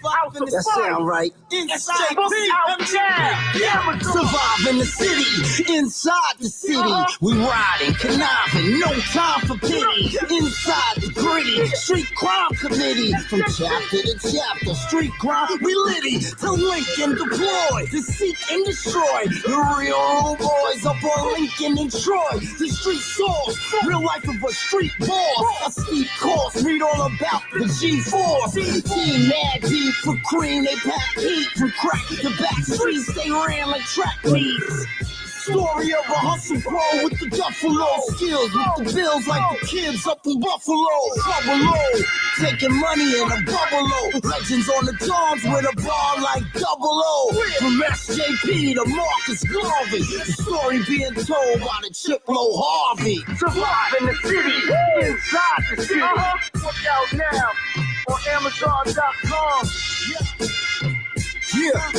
That sound right. Surviving the city, inside the city. We riding, conniving, no time for pity. Inside the gritty, street crime committee. From chapter to chapter, street crime, we litty. To link and deploy, to seek and destroy. The real old boys up on Lincoln and Troy. The street source, real life of a street boss. A steep course, read all about the G-Force. Team mad deep for cream, they pack heat. From crack to back streets, they ran like track meets. Story of a hustle pro with the Duffalo skills, with the bills like the kids up in Buffalo. Trouble, taking money in a bubble. Legends on the dawns with a bar like Double O. From SJP to Marcus Garvey, the story being told by the Chiplo Harvey. Surviving the city, inside the city. Look out now on Amazon.com. Yeah,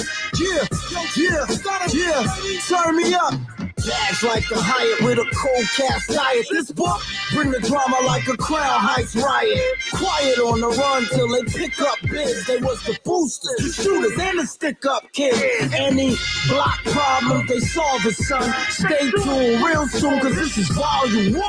turn me up. Bags like the Hyatt with a cold cast diet. This book bring the drama like a Crown Heights riot. Quiet on the run till they pick up biz. They was the boosters, shooters, and the stick-up kids. Any block problem they solve it, son. Stay tuned real soon, cause this is volume 1.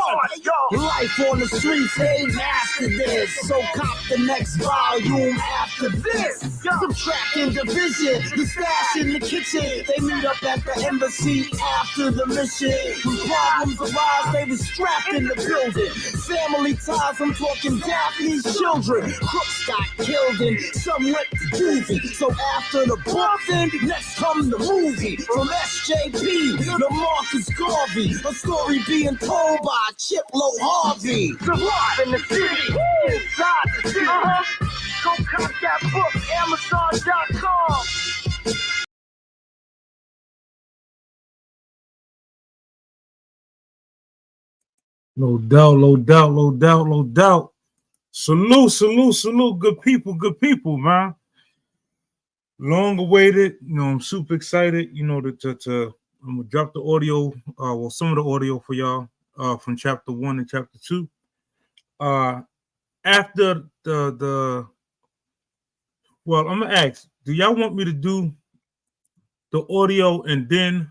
Life on the streets, they mastered this. So cop the next volume after this. Subtracting division, the stash in the kitchen. They meet up at the embassy after the mission. When problems arise, they was strapped in the building. Family ties, I'm talking Daphne's children. Crooks got killed and some went to juvie. So after the book, then next come the movie. From SJP to Marcus Garvey, a story being told by Chiplo Harvey. Survive in the city, inside the city. Go cop that book, Amazon.com. No doubt. Salute. Good people, man. Long awaited. I'm super excited, I'm gonna drop the audio, some of the audio for y'all from chapter 1 and chapter 2. After well, I'm gonna ask, do y'all want me to do the audio and then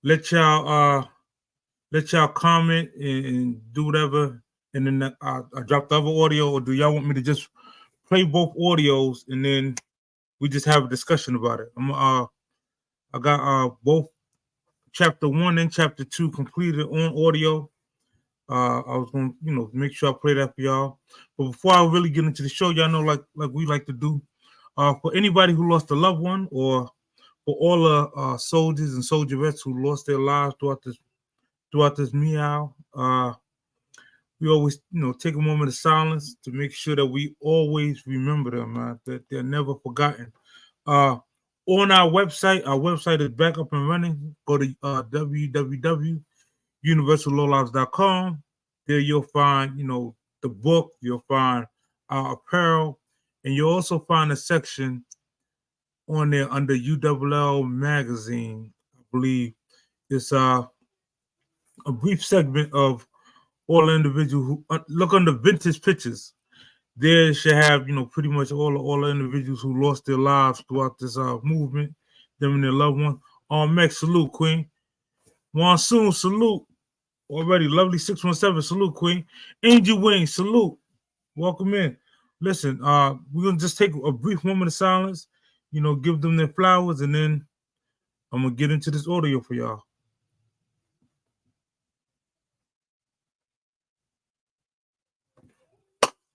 let y'all comment and do whatever, and then I drop the other audio, or do y'all want me to just play both audios and then we just have a discussion about it? I got both chapter 1 and chapter 2 completed on audio. I was gonna, make sure I play that for y'all. But before I really get into the show, y'all know, like we like to do, for anybody who lost a loved one, or for all the soldiers and soldierettes who lost their lives throughout this meow, we always, take a moment of silence to make sure that we always remember them, man, that they're never forgotten. On our website is back up and running. Go to www.universallowlives.com. There you'll find, the book, you'll find our apparel, and you'll also find a section on there under ULL magazine. I believe it's a brief segment of all individuals who look under vintage pictures. There should have, pretty much all the individuals who lost their lives throughout this movement, them and their loved one. Max, salute, Queen. Monsoon, salute. Already, lovely 617, salute, Queen. Angel Wing, salute. Welcome in. Listen, we're gonna just take a brief moment of silence, give them their flowers, and then I'm gonna get into this audio for y'all.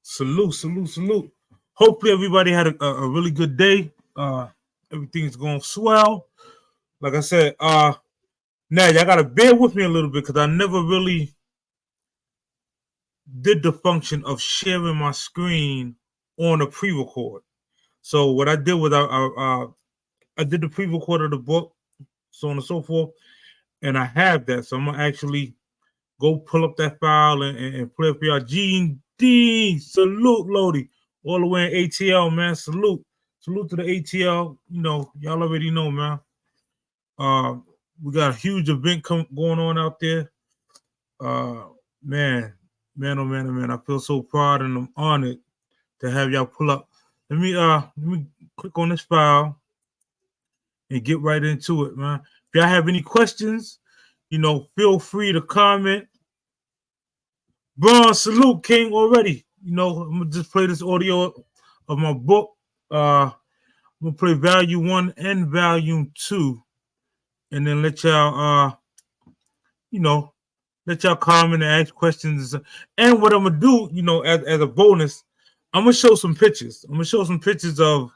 Salute. Hopefully everybody had a really good day. Everything's going swell. Like I said, now y'all gotta bear with me a little bit, because I never really did the function of sharing my screen on a pre-record. So what I did was I did the pre-record of the book, so on and so forth, and I have that. So I'm gonna actually go pull up that file and play it for y'all. Gene D, salute, Lodi, all the way in ATL, man. Salute to the ATL. Y'all already know, man. We got a huge event going on out there. Man, oh man. I feel so proud and I'm honored to have y'all pull up let me click on this file and get right into it, man. If y'all have any questions, feel free to comment. Bron, salute, King, already. I'm gonna just play this audio of my book. I'm gonna play Value 1 and Value 2, and then let y'all comment and ask questions. And what I'm gonna do, as a bonus, I'm gonna show some pictures. I'm gonna show some pictures of,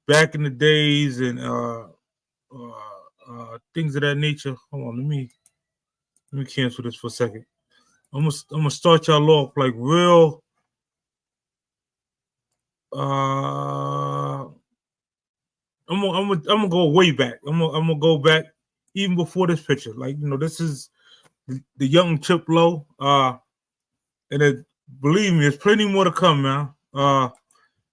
back in the days and things of that nature. Hold on, let me cancel this for a second. I'm gonna start y'all off like real. I'm gonna go way back. I'm gonna go back even before this picture. Like, this is the young Chip Low. And believe me, there's plenty more to come, man. I'm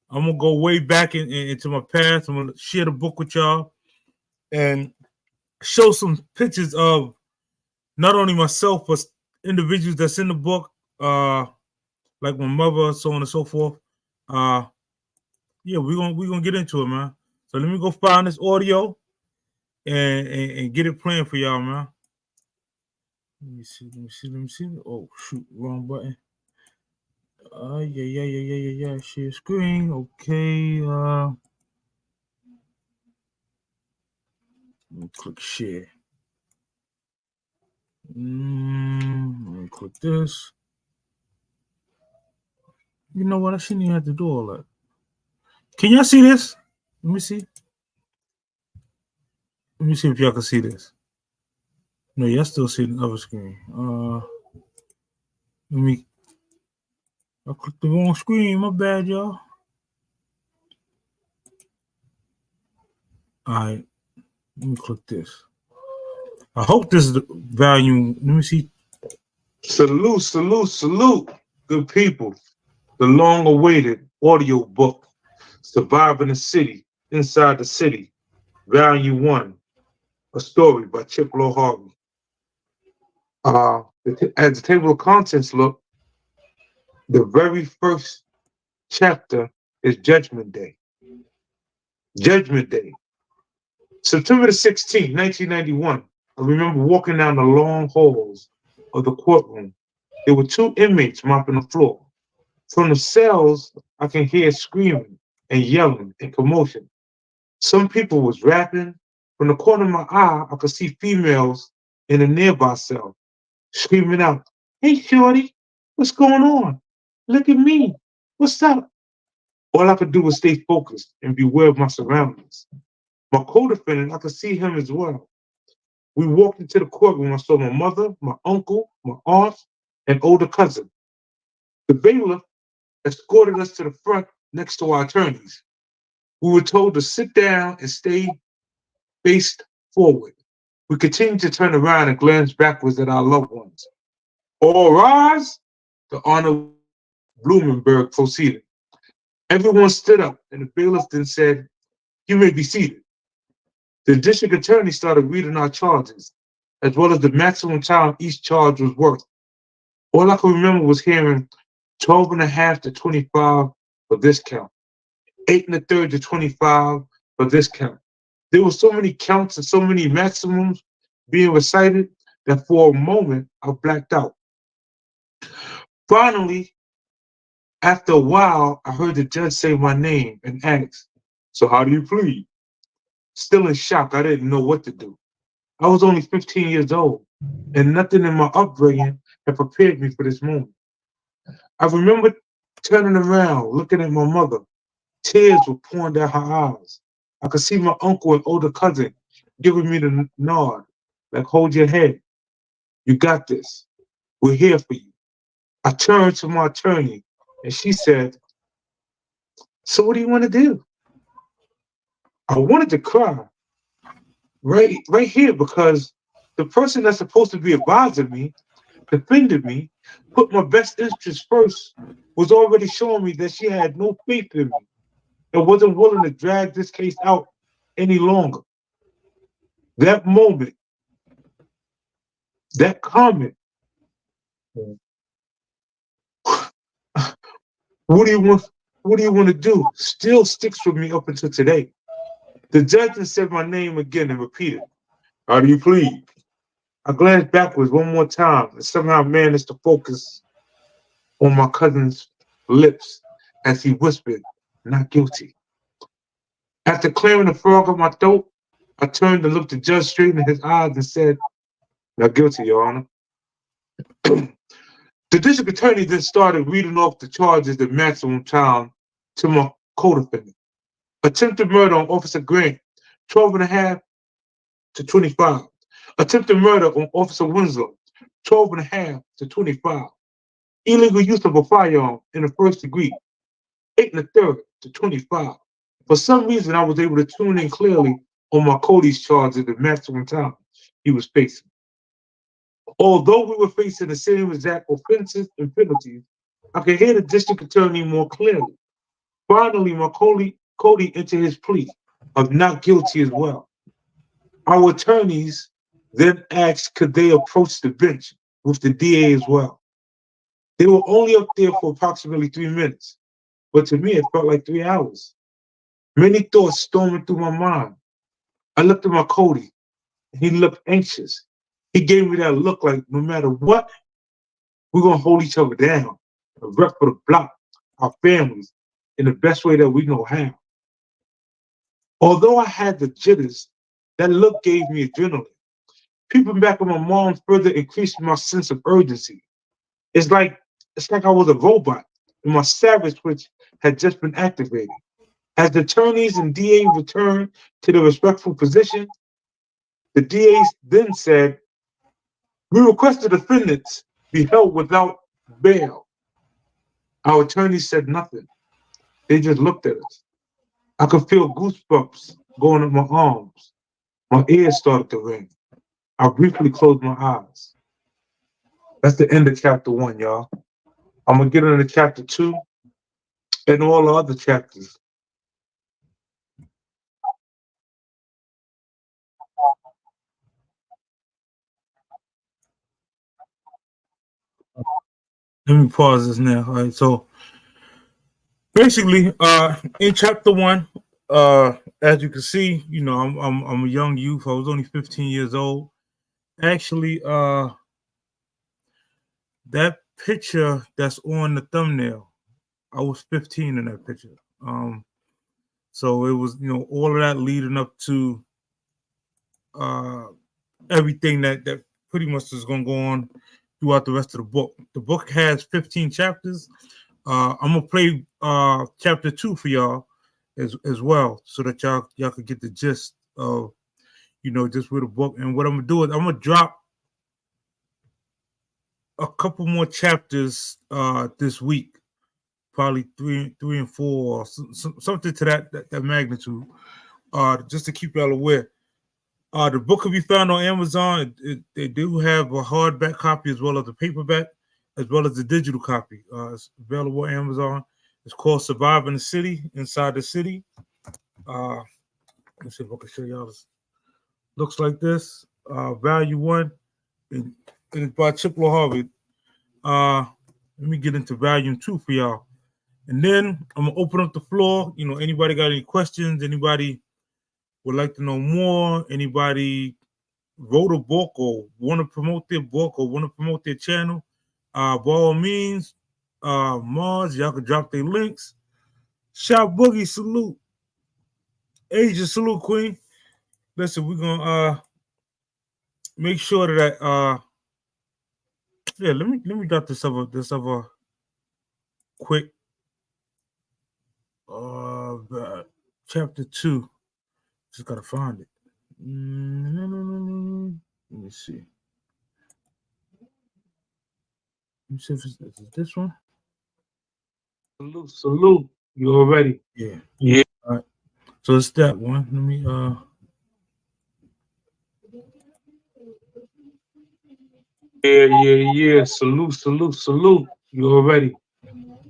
gonna go way back into my past. I'm gonna share the book with y'all and show some pictures of not only myself but individuals that's in the book, like my mother, so on and so forth. Yeah, we're gonna get into it, man. So let me go find this audio and get it playing for y'all, man. Let me see. Oh shoot, wrong button. Yeah. Share screen. Okay. Let me click share. Let me click this. You know what? I shouldn't even have to do all that. Can y'all see this? Let me see. Let me see if y'all can see this. No, y'all still see the other screen. I clicked the wrong screen. My bad, y'all. All right. Let me click this. I hope this is the value. Let me see. Salute, good people. The long-awaited audio book, Surviving the City, Inside the City, Value 1, a story by Chip Low Harvey. As the table of contents look, the very first chapter is Judgment Day. Judgment Day. September the 16th, 1991. I remember walking down the long halls of the courtroom. There were two inmates mopping the floor. From the cells, I can hear screaming and yelling and commotion. Some people was rapping. From the corner of my eye, I could see females in a nearby cell screaming out, "Hey, shorty, what's going on? Look at me. What's up?" All I could do was stay focused and be aware of my surroundings. My co-defendant, I could see him as well. We walked into the courtroom. I saw my mother, my uncle, my aunt, and older cousin. The bailiff escorted us to the front next to our attorneys. We were told to sit down and stay faced forward. We continued to turn around and glance backwards at our loved ones. All rise, the Honor Blumenberg proceeded. Everyone stood up, and the bailiff then said, "You may be seated." The district attorney started reading our charges, as well as the maximum time each charge was worth. All I could remember was hearing 12 and a half to 25 for this count, 8 and a third to 25 for this count. There were so many counts and so many maximums being recited that for a moment I blacked out. Finally, after a while, I heard the judge say my name and ask, "So how do you plead?" Still in shock, I didn't know what to do. I was only 15 years old, and nothing in my upbringing had prepared me for this moment. I remember turning around, looking at my mother. Tears were pouring down her eyes. I could see my uncle and older cousin giving me the nod, like, "Hold your head. You got this. We're here for you." I turned to my attorney, and she said, "So what do you want to do?" I wanted to cry right here because the person that's supposed to be advising me, defending me, put my best interest first, was already showing me that she had no faith in me and wasn't willing to drag this case out any longer. That moment, that comment, "What do you want? what do you want to do? Still sticks with me up until today. The judge then said my name again and repeated, how do you plead? I glanced backwards one more time and somehow managed to focus on my cousin's lips as he whispered, not guilty. After clearing the frog up my throat, I turned and looked the judge straight in his eyes and said, not guilty, Your Honor. The district attorney then started reading off the charges in maximum time to my co-defendant. Attempted murder on Officer Grant, 12 and a half to 25. Attempted murder on Officer Winslow, 12 and a half to 25. Illegal use of a firearm in the first degree, 8 and a third to 25. For some reason, I was able to tune in clearly on my Cody's charge at the maximum time he was facing. Although we were facing the same exact offenses and penalties, I could hear the district attorney more clearly. Finally, my Cody entered his plea of not guilty as well. Our attorneys then asked could they approach the bench with the DA as well. They were only up there for approximately 3 minutes, but to me it felt like 3 hours. Many thoughts storming through my mind. I looked at my Cody, and he looked anxious. He gave me that look like no matter what, we're gonna hold each other down and rep for the block, our families, in the best way that we know how. Although I had the jitters, that look gave me adrenaline. Peeping back at my mom further increased my sense of urgency. It's like it's like I was a robot and my savage switch had just been activated. As the attorneys and DA returned to their respectful position, the DA then said, we request the defendants be held without bail. Our attorneys said nothing. They just looked at us. I could feel goosebumps going up my arms. My ears started to ring. I briefly closed my eyes. That's the end of chapter 1, y'all. I'm going to get into chapter 2 and all the other chapters. Let me pause this now. All right. So basically, in chapter 1, as you can see, you know, I'm a young youth. I was only 15 years old. Actually, that picture that's on the thumbnail, I was 15 in that picture. So it was, you know, all of that leading up to everything that pretty much is going to go on throughout the rest of the book. The book has 15 chapters. I'm gonna play chapter 2 for y'all as well, so that y'all could get the gist of, you know, just with the book. And what I'm gonna do is I'm gonna drop a couple more chapters this week, probably three and four, or something to that magnitude, just to keep y'all aware. The book can be found on Amazon. They do have a hardback copy as well as a paperback, as well as the digital copy. It's available on Amazon. It's called Surviving the City, Inside the City. Let's see if I can show y'all this. Looks like this. Value 1, and it's by Chiplo Harvey. Let me get into volume 2 for y'all. And then I'm gonna open up the floor. You know, anybody got any questions? Anybody would like to know more? Anybody wrote a book or want to promote their book or want to promote their channel? By all means, Mars, y'all can drop their links. Shop Boogie, salute. Asia, salute, Queen. Listen, we're gonna make sure that yeah, let me drop this other quick chapter 2. Just gotta find it. Let me see. Let me see if it's this one. Salute. You all ready? Yeah. Yeah. All right. So it's that one. Let me Yeah. Salute. You all ready?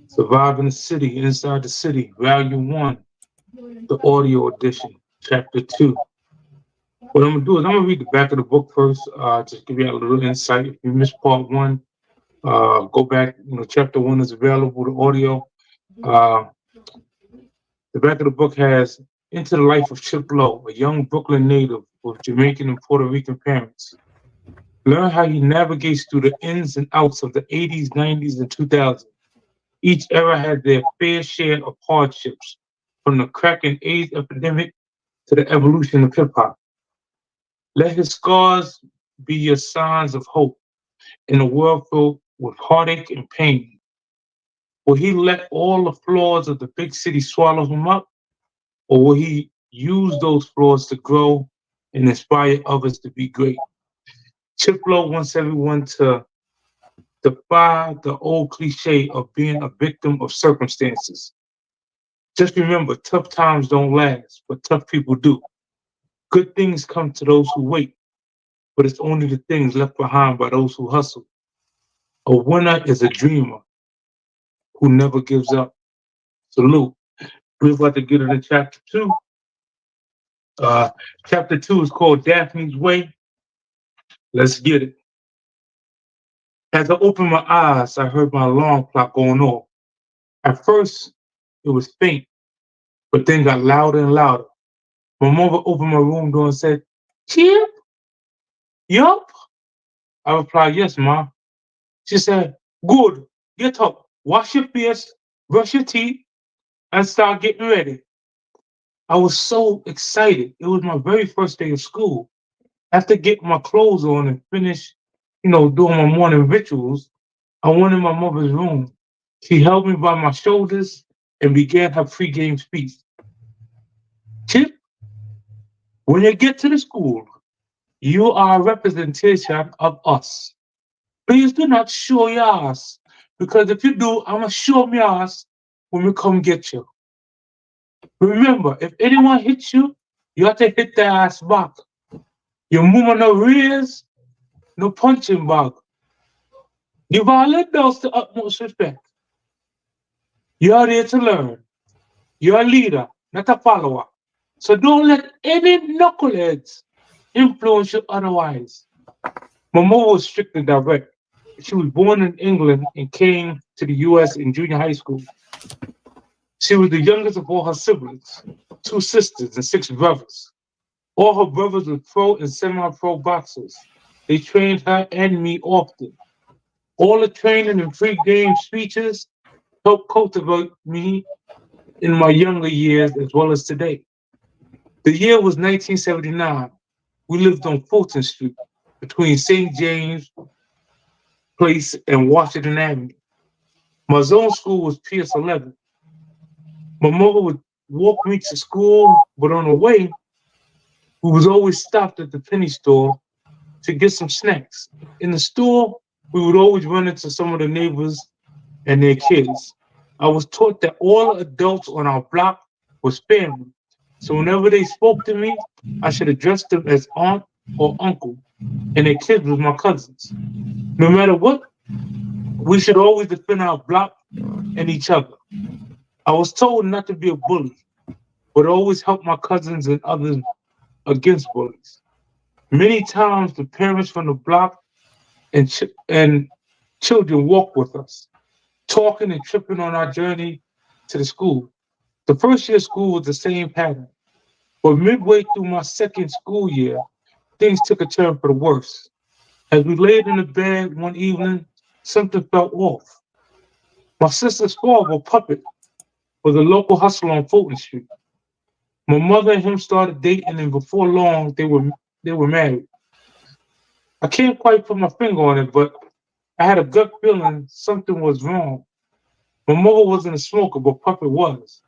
Surviving the City, Inside the City, Volume 1, the audio edition, Chapter 2. What I'm gonna do is I'm gonna read the back of the book first, just give you a little insight. If you missed part 1, go back. You know, Chapter 1 is available, the audio. The back of the book has Into the Life of Chip Lowe, a young Brooklyn native with Jamaican and Puerto Rican parents. Learn how he navigates through the ins and outs of the 80s, 90s, and 2000s. Each era had their fair share of hardships, from the crack and AIDS epidemic to the evolution of hip hop. Let his scars be your signs of hope in a world filled with heartache and pain. Will he let all the flaws of the big city swallow him up, or will he use those flaws to grow and inspire others to be great? Chiplo wants everyone to defy the old cliche of being a victim of circumstances. Just remember, tough times don't last, but tough people do. Good things come to those who wait, but it's only the things left behind by those who hustle. A winner is a dreamer who never gives up. Salute. We're about to get into chapter two. Uh, Chapter 2 is called Daphne's Way. Let's get it. As I opened my eyes, I heard my alarm clock going off. At first, it was faint, but then got louder and louder. My mother opened my room door and said, Chip, you up? I replied, yes, Ma. She said, good, get up, wash your face, brush your teeth, and start getting ready. I was so excited. It was my very first day of school. After getting my clothes on and finish, doing my morning rituals, I went in my mother's room. She held me by my shoulders and began her pregame speech. Chip, when you get to the school, you are a representation of us. Please do not show your ass, because if you do, I'm going to show my ass when we come get you. Remember, if anyone hits you, you have to hit their ass back. Your mama no raise, no punching bag. Give all adults the utmost respect. You are there to learn. You're a leader, not a follower. So don't let any knuckleheads influence you otherwise. My mother was strict and direct. She was born in England and came to the US in junior high school. She was the youngest of all her siblings, two sisters and six brothers. All her brothers were pro and semi-pro boxers. They trained her and me often. All the training and pre-game speeches helped cultivate me in my younger years as well as today. The year was 1979. We lived on Fulton Street between St. James Place and Washington Avenue. My zone school was PS 11. My mother would walk me to school, but on the way, we was always stopped at the penny store to get some snacks. In the store, we would always run into some of the neighbors and their kids. I was taught that all adults on our block was family. So whenever they spoke to me, I should address them as aunt or uncle, and their kids was my cousins. No matter what, we should always defend our block and each other. I was told not to be a bully, but always help my cousins and others against bullies. Many times, the parents from the block and children walked with us, talking and tripping on our journey to the school. The first year of school was the same pattern, but midway through my second school year, things took a turn for the worse. As we laid in the bed one evening, something felt off. My sister's father, Puppet, was a local hustler on Fulton Street. My mother and him started dating, and before long, they were married. I can't quite put my finger on it, but I had a gut feeling something was wrong. My mother wasn't a smoker, but Puppet was.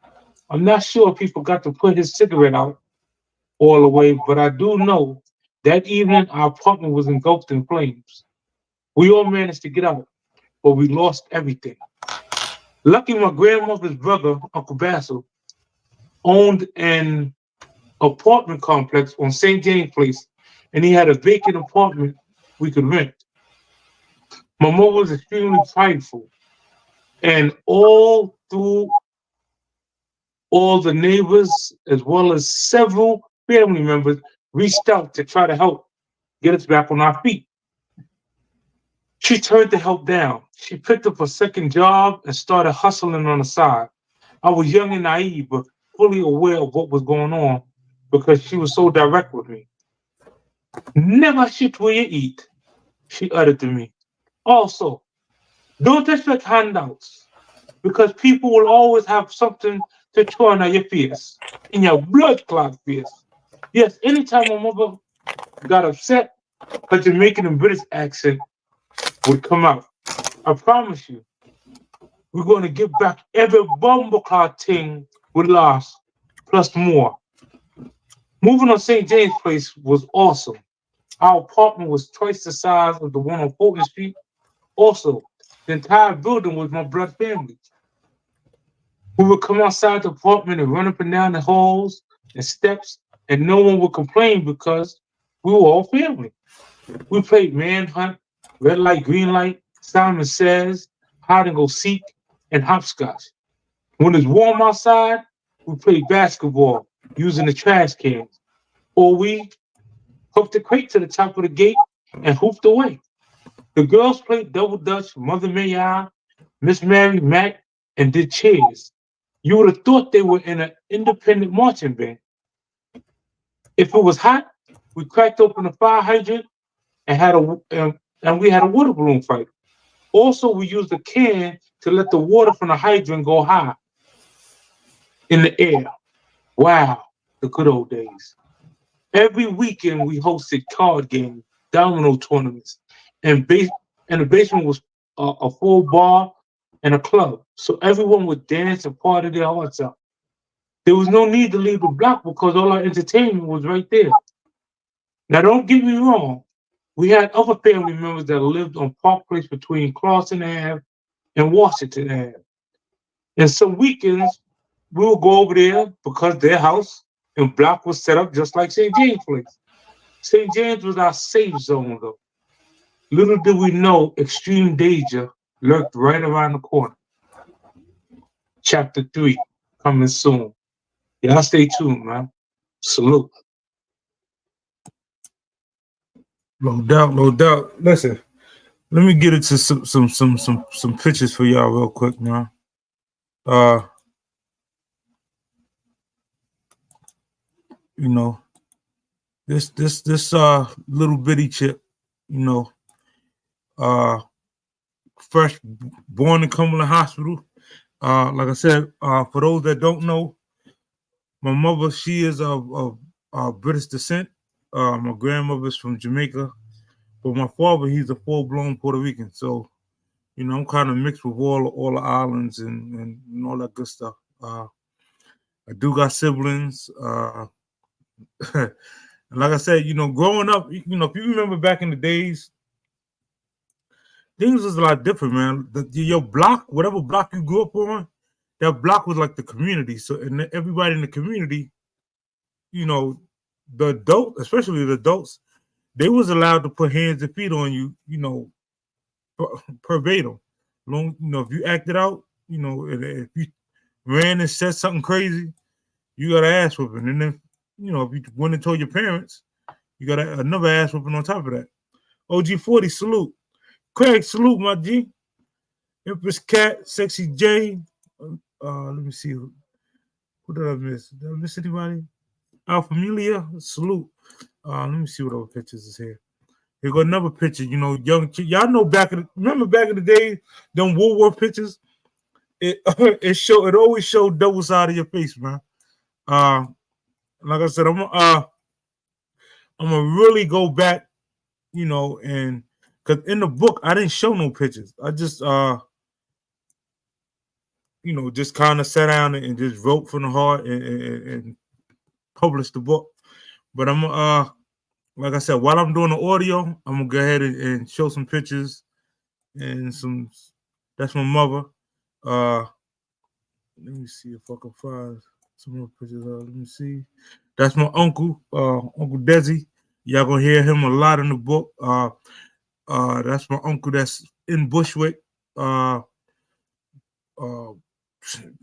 I'm not sure if he forgot to put his cigarette out all the way, but I do know that evening our apartment was engulfed in flames. We all managed to get out, but we lost everything. Lucky my grandmother's brother, Uncle Basil, owned an apartment complex on St. James Place, and he had a vacant apartment we could rent. My mother was extremely prideful, and all through all the neighbors, as well as several family members, reached out to try to help get us back on our feet. She turned the help down. She picked up a second job and started hustling on the side. I was young and naive, but fully aware of what was going on because she was so direct with me. Never shit where you eat, she uttered to me. Also, don't expect handouts because people will always have something to throw at your face, in your blood clot face. Yes, anytime my mother got upset, her Jamaican and British accent would come out. I promise you, we're going to get back every bumbleclot thing we lost, plus more. Moving on St. James Place was awesome. Our apartment was twice the size of the one on Fulton Street. Also, the entire building was my blood family. We would come outside the apartment and run up and down the halls and steps, and no one would complain because we were all family. We played manhunt, red light, green light, Simon Says, hide and go seek, and hopscotch. When it's warm outside, we played basketball using the trash cans, or we hooked the crate to the top of the gate and hooped away. The girls played double dutch, Mother May I, Miss Mary, Mac, and did cheers. You would have thought they were in an independent marching band. If it was hot, we cracked open a fire hydrant and and we had a water balloon fight. Also, we used a can to let the water from the hydrant go high in the air. Wow, the good old days. Every weekend we hosted card games, domino tournaments, and and the basement was a full bar and a club. So everyone would dance and party their hearts out. There was no need to leave the block because all our entertainment was right there. Now, don't get me wrong. We had other family members that lived on Park Place between Clawson Ave and Washington Ave. And some weekends, we would go over there because their house and block was set up just like St. James Place. St. James was our safe zone, though. Little did we know extreme danger lurked right around the corner. Chapter 3 coming soon. Y'all stay tuned, man. Salute. No doubt, no doubt. Listen, let me get into some pictures for y'all real quick, man. Uh, you know, this little bitty chip, you know, uh fresh born in Cumberland Hospital. Like I said, for those that don't know, my mother, she is of British descent. My grandmother's from Jamaica, but my father, he's a full-blown Puerto Rican. So, you know, I'm kind of mixed with all the islands and all that good stuff. I do got siblings. And like I said, you know, growing up, you know, if you remember back in the days, things was a lot different, man. Your block, whatever block you grew up on, that block was like the community. So, and everybody in the community, you know, the adult, especially the adults, they was allowed to put hands and feet on you, you know, verbatim. Long, you know, if you acted out, you know, if you ran and said something crazy, you got an ass whooping. And then, you know, if you went and told your parents, you got another ass whooping on top of that. OG40, salute. Craig, salute, my G. Empress Cat, Sexy J. Let me see. Who did I miss? Did I miss anybody? Alphamelia, salute. Let me see what other pictures is here. Here go another picture. You know, y'all know remember back in the day, them World War pictures. It it always showed double side of your face, man. Like I said, I'm gonna really go back, you know, and because in the book I didn't show no pictures. I just you know, just kind of sat down and just wrote from the heart and published the book. But I'm like I said, while I'm doing the audio, I'm gonna go ahead and show some pictures and some. That's my mother. Let me see if I can find some more pictures. Let me see. That's my uncle, Uncle Desi. Y'all gonna hear him a lot in the book. That's my uncle that's in Bushwick. Uh,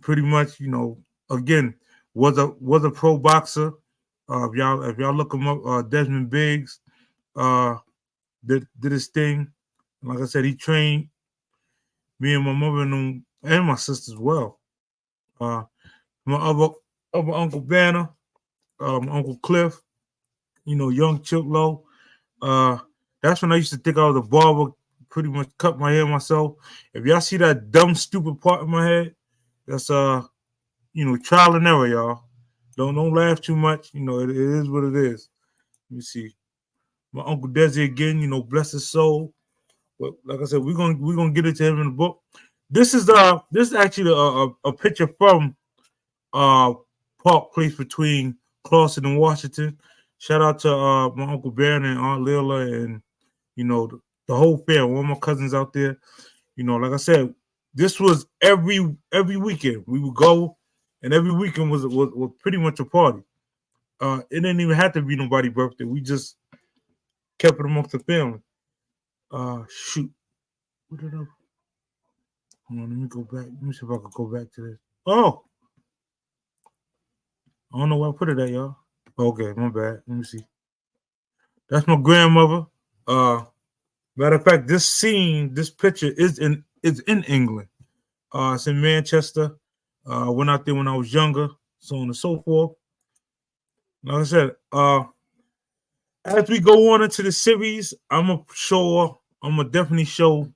Pretty much, you know, again, was a pro boxer. If y'all look him up, Desmond Biggs did his thing. Like I said, he trained me and my mother and my sister as well. My other Uncle Banner, my Uncle Cliff, young Chip Low. That's when I used to think I was a barber, pretty much cut my hair myself. If y'all see that dumb, stupid part of my head, that's trial and error, y'all. Don't laugh too much. It is what it is. Let me see. My Uncle Desi again, bless his soul. But like I said, we're gonna get into him in the book. This is actually a picture from Park Place between Clawson and Washington. Shout out to my Uncle Baron and Aunt Lila and the whole family, all my cousins out there. Like I said, this was every weekend we would go, and every weekend was pretty much a party. It didn't even have to be nobody's birthday. We just kept it amongst the family. Shoot. What did I? Hold on, let me go back. Let me see if I can go back to this. Oh, I don't know where I put it at, y'all. Okay, my bad. Let me see. That's my grandmother. Matter of fact, this picture is in England. It's in Manchester. I went out there when I was younger, so on and so forth. Like I said, as we go on into the series, I'm gonna definitely show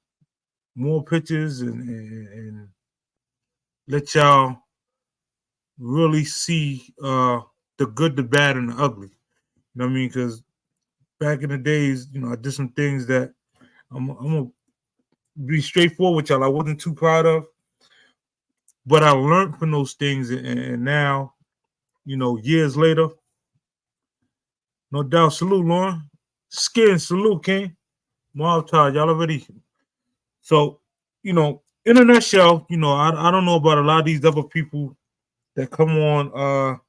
more pictures and let y'all really see the good, the bad, and the ugly. You know what I mean? Because back in the days, I did some things that I'm gonna be straightforward with y'all. I wasn't too proud of, but I learned from those things, and now, years later, no doubt. Salute, Lauren. Skin, salute, King. Mob Todd, y'all already. So, in a nutshell, I don't know about a lot of these other people that come on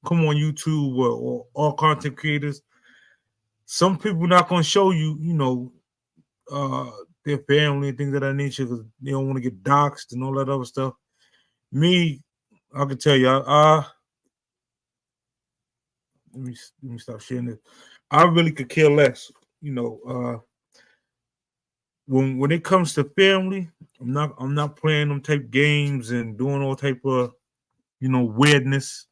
YouTube or all content creators. Some people not gonna show you, their family and things of that nature because they don't want to get doxxed and all that other stuff. Me, I can tell you, let me stop sharing this. I really could care less, when it comes to family, I'm not playing them type games and doing all type of weirdness.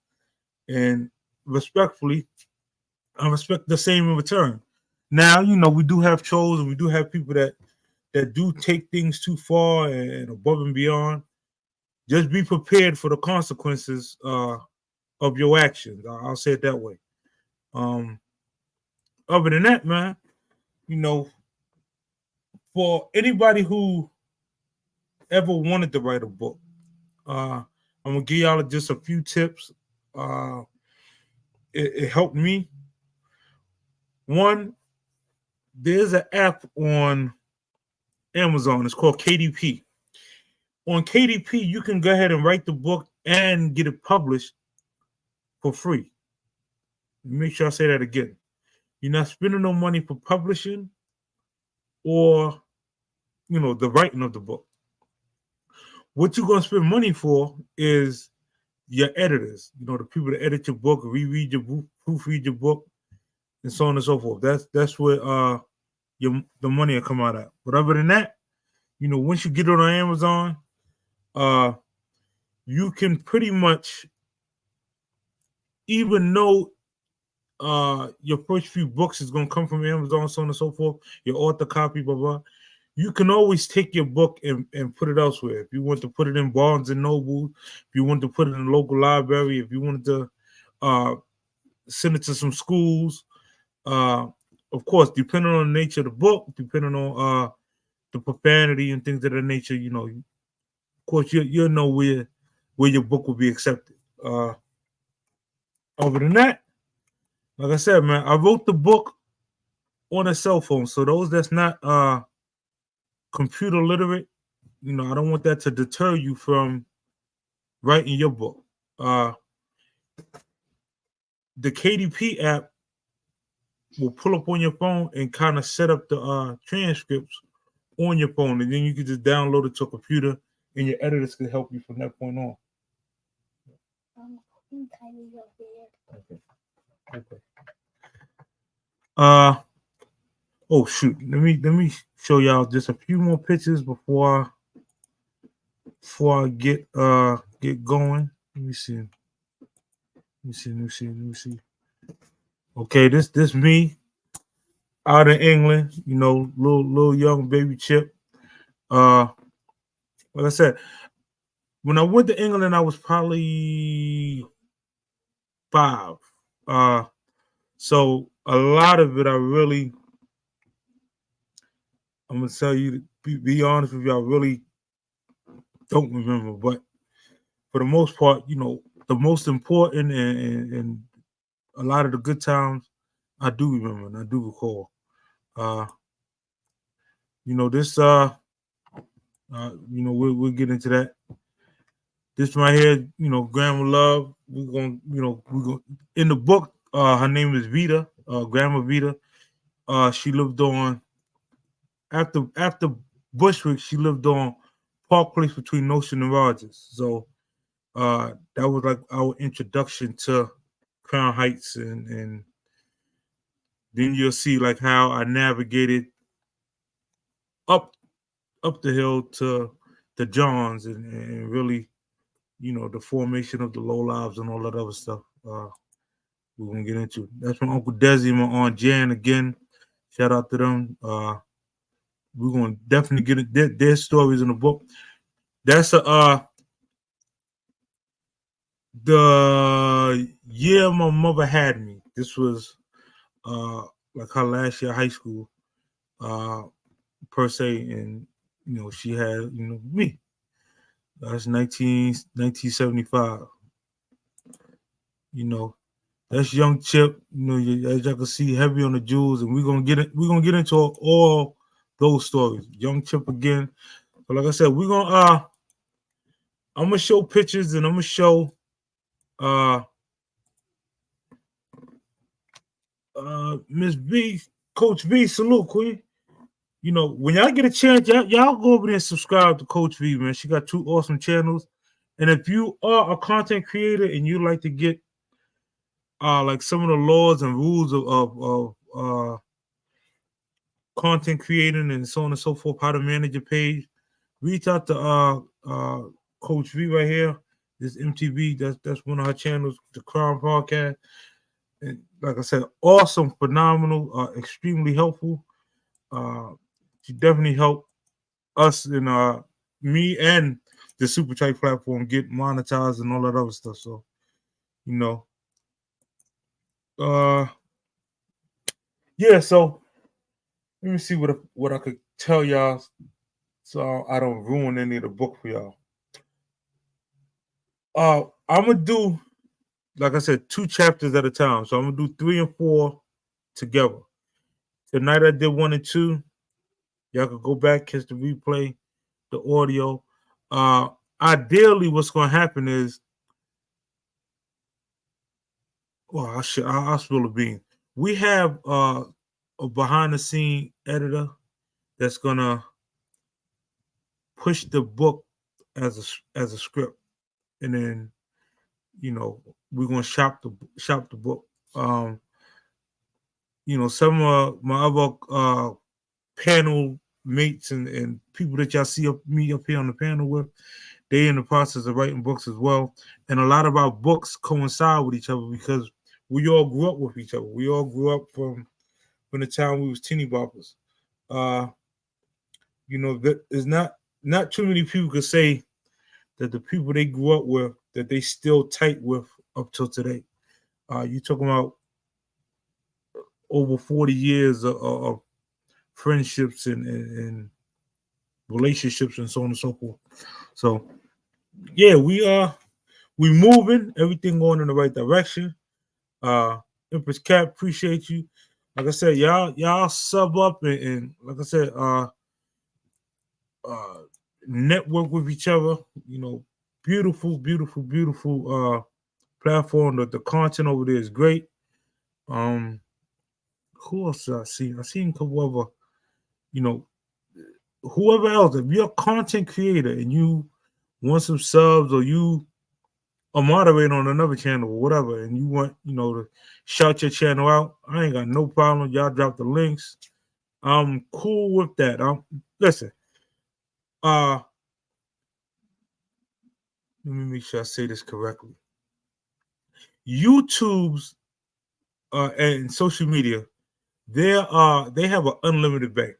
And respectfully, I respect the same in return. Now, we do have trolls and we do have people that do take things too far and above and beyond. Just be prepared for the consequences of your actions. I'll say it that way. Other than that, man, for anybody who ever wanted to write a book, I'm gonna give y'all just a few tips. It helped me. One, there's an app on Amazon. It's called KDP. On KDP, you can go ahead and write the book and get it published for free. Make sure I say that again. You're not spending no money for publishing or, the writing of the book. What you're going to spend money for is your editors, the people that edit your book, reread your book, proofread your book, and so on and so forth. That's where the money will come out of. But other than that, once you get it on Amazon, you can pretty much, even though your first few books is going to come from Amazon, so on and so forth, your author copy, blah, blah, you can always take your book and put it elsewhere. If you want to put it in Barnes and Noble, if you want to put it in a local library, if you wanted to send it to some schools, of course, depending on the nature of the book, depending on the profanity and things of that nature, of course, you'll know where your book will be accepted. Other than that, like I said, man, I wrote the book on a cell phone. So those that's not computer literate, I don't want that to deter you from writing your book. The KDP app will pull up on your phone and kind of set up the transcripts on your phone, and then you can just download it to a computer, and your editors can help you from that point on. Okay. Oh shoot, let me show y'all just a few more pictures before I get get going. Let me see. Let me see. Okay, this me out in England. You know, little young baby Chip. Like I said, when I went to England, I was probably 5. So a lot of it, I'm gonna tell you to be honest with you, I really don't remember. But for the most part, you know, the most important and a lot of the good times, I do remember and I do recall. Uh, you know, you know, we'll get into that. This right here, you know, Grandma Love. We're going in the book. Her name is Vita, Grandma Vita. She lived on after Bushwick. She lived on Park Place between Notion and Rogers. So that was like our introduction to Crown Heights, and then you'll see like how I navigated up the hill to the Johns, and really, you know, the formation of the low lives and all that other stuff. We're gonna get into. That's my Uncle Desi and my Aunt Jan again. Shout out to them. We're gonna definitely get it, their stories in the book. That's the year my mother had me. This was like her last year of high school, per se, and you know, she had, you know, me. That's 1975. You know, that's young Chip. You know, as y'all can see, heavy on the jewels, and we're gonna get into all those stories. Young Chip again. But like I said, I'm gonna show pictures, and I'm gonna show Miss B, Coach V. Salute, Queen. You know, when y'all get a chance, y'all go over there and subscribe to Coach V, man. She got 2 awesome channels. And if you are a content creator and you like to get like some of the laws and rules of content creating and so on and so forth, how to manage your page, reach out to Coach V right here. This MTV, that's one of her channels, the Crown Podcast. And like I said, awesome, phenomenal, extremely helpful. She definitely helped us and me and the Super Chat platform get monetized and all that other stuff. So, you know, yeah. So let me see what I could tell y'all, so I don't ruin any of the book for y'all. I'm gonna do, like I said, 2 chapters at a time. So I'm gonna do 3 and 4 together. Tonight I did 1 and 2. Y'all could go back, catch the replay, the audio. Ideally, what's gonna happen is, well, I'll spill the bean. We have a behind the scene editor that's gonna push the book as a script, and then, you know, we're gonna shop the book. You know, some of my other panel mates and people that y'all see me up here on the panel with, they in the process of writing books as well. And a lot of our books coincide with each other because we all grew up with each other. We all grew up from the time we was teeny boppers. You know, that is not too many people could say that the people they grew up with, that they still tight with up till today. You talking about over 40 years of friendships and relationships and so on and so forth. So yeah, we moving, everything going in the right direction. Empress Cap, appreciate you. Like I said, y'all sub up and like I said, network with each other. You know, beautiful platform. The content over there is great. Who else did I see? I seen a couple of you know, whoever else. If you're a content creator and you want some subs, or you a moderator on another channel or whatever, and you want, you know, to shout your channel out, I ain't got no problem. Y'all drop the links. I'm cool with that. Listen, let me make sure I say this correctly. YouTube's and social media, they have an unlimited bank.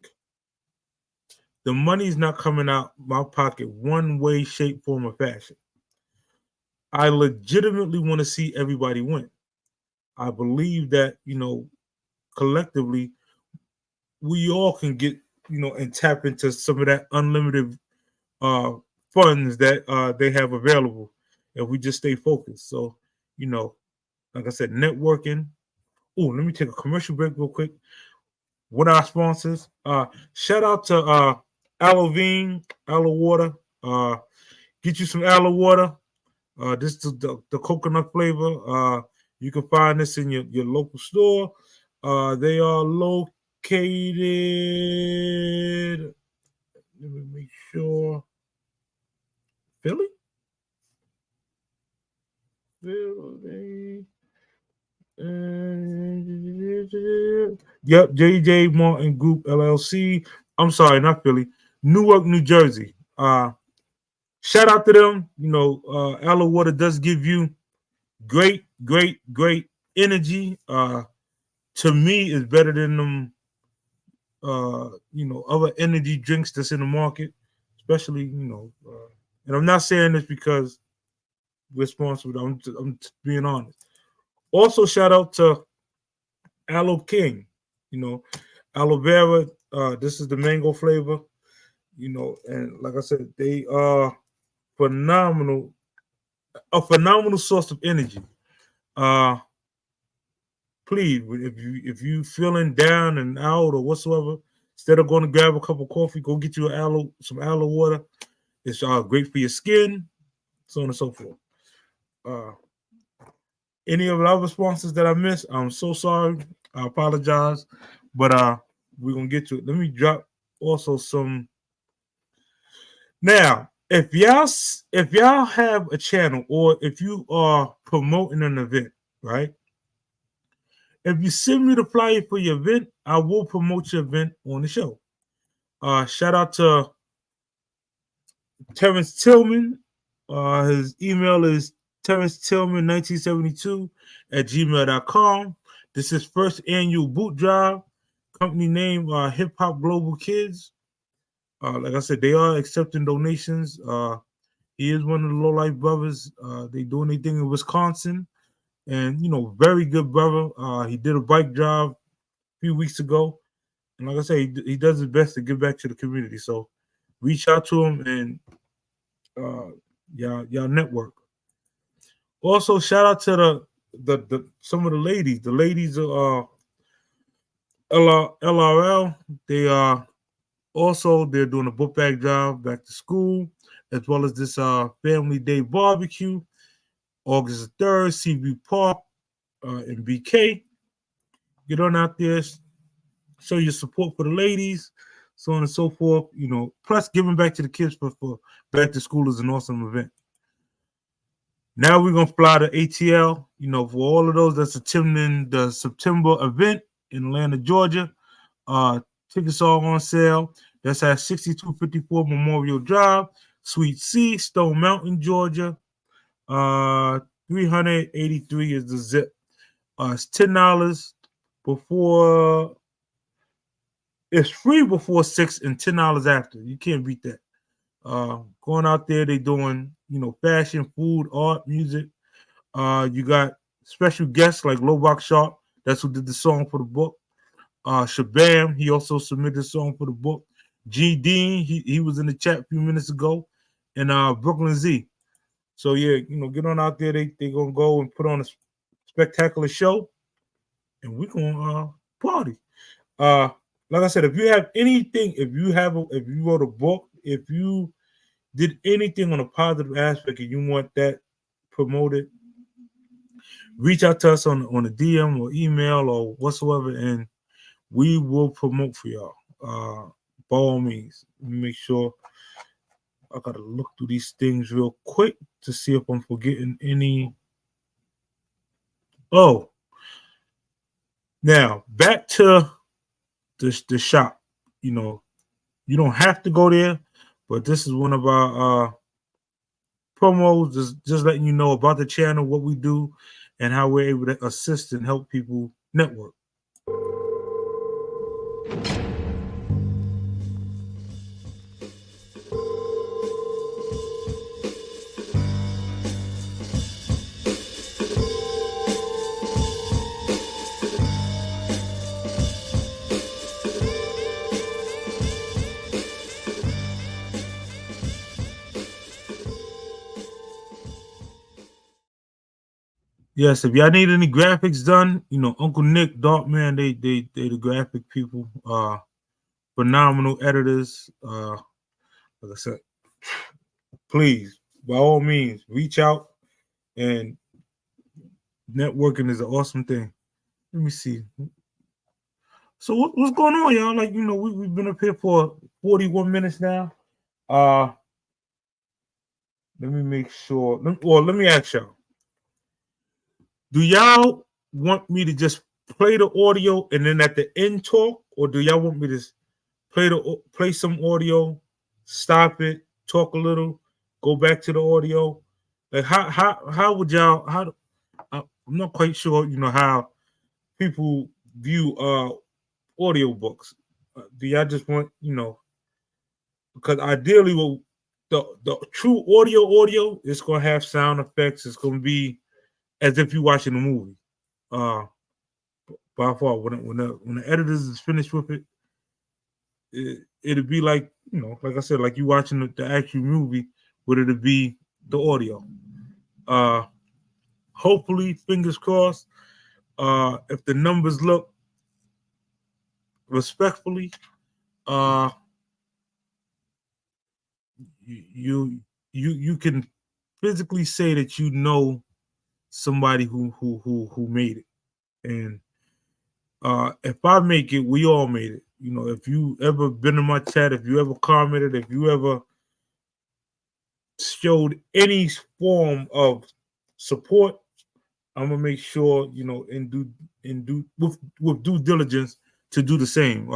The money's not coming out my pocket one way, shape, form, or fashion. I legitimately want to see everybody win. I believe that, collectively, we all can get, and tap into some of that unlimited uh, funds that they have available if we just stay focused. So, like I said, networking. Oh, let me take a commercial break real quick. With our sponsors, shout out to Aloe Aloe Water. Get you some aloe water. This is the coconut flavor. You can find this in your local store. They are located. Let me make sure. Philly. Yep, JJ Martin Group LLC. I'm sorry, not Philly. Newark, New Jersey. Shout out to them. Aloe water does give you great, great, great energy. To me, is better than them. Other energy drinks that's in the market, especially and I'm not saying this because we're sponsored. I'm being honest. Also, shout out to Aloe King. Aloe vera. This is the mango flavor. And like I said, they are phenomenal. A phenomenal source of energy. Uh, please, if you feeling down and out or whatsoever, instead of going to grab a cup of coffee, go get you some aloe water. It's great for your skin, so on and so forth. Any of the other sponsors that I missed, I'm so sorry. I apologize, but we're gonna get to it. Let me drop also some. Now, if y'all have a channel or if you are promoting an event, right? If you send me the flyer for your event, I will promote your event on the show. Shout out to Terrence Tillman. His email is terrencetillman1972@gmail.com. This is first annual boot drive. Company name Hip Hop Global Kids. Like I said, they are accepting donations. He is one of the low life brothers. They doing their thing in Wisconsin, and very good brother. He did a bike drive a few weeks ago, and like I say, he does his best to give back to the community. So reach out to him and y'all network. Also, shout out to the some of the ladies. The ladies of LRL. They are also they're doing a book bag drive back to school, as well as this family day barbecue, August 3rd, CB Park in BK. Get on out there, show your support for the ladies, so on and so forth. Plus giving back to the kids for back to school is an awesome event. Now we're gonna fly to ATL. For all of those that's attending the September event in Atlanta, Georgia. Tickets are on sale. That's at 6254 Memorial Drive, Suite C, Stone Mountain, Georgia. 383 is the zip. It's $10 before. It's free before 6 and $10 after. You can't beat that. Going out there, they doing fashion, food, art, music. You got special guests like Lobach Sharp. That's who did the song for the book. Shabam, he also submitted a song for the book. G Dean, he was in the chat a few minutes ago, and Brooklyn Z. So yeah, get on out there. They gonna go and put on a spectacular show, and we gonna party. Like I said, if you have anything, if you wrote a book, if you did anything on a positive aspect and you want that promoted, reach out to us on a DM or email or whatsoever, and we will promote for y'all. By all means, let me make sure. I gotta look through these things real quick to see if I'm forgetting any. Oh, now back to the shop. You don't have to go there, but this is one of our promos, just letting you know about the channel, what we do, and how we're able to assist and help people network. Yes, if y'all need any graphics done, Uncle Nick, Darkman, they the graphic people. Phenomenal editors. Like I said, please, by all means, reach out. And networking is an awesome thing. Let me see. So what's going on, y'all? Like, we've been up here for 41 minutes now. Let me make sure. Let me ask y'all. Do y'all want me to just play the audio and then at the end talk, or do y'all want me to play some audio, stop it, talk a little, go back to the audio? Like how would y'all? I'm not quite sure. How people view audio books. Do y'all just want because ideally, the true audio is gonna have sound effects. It's gonna be as if you're watching a movie. By far, when the editors is finished with it, it'll be like like I said, like you watching the actual movie, but it'll be the audio. Hopefully, fingers crossed. If the numbers look respectfully, you can physically say that somebody who made it. And if I make it, we all made it. If you ever been in my chat, if you ever commented, if you ever showed any form of support, I'm gonna make sure and do with due diligence to do the same.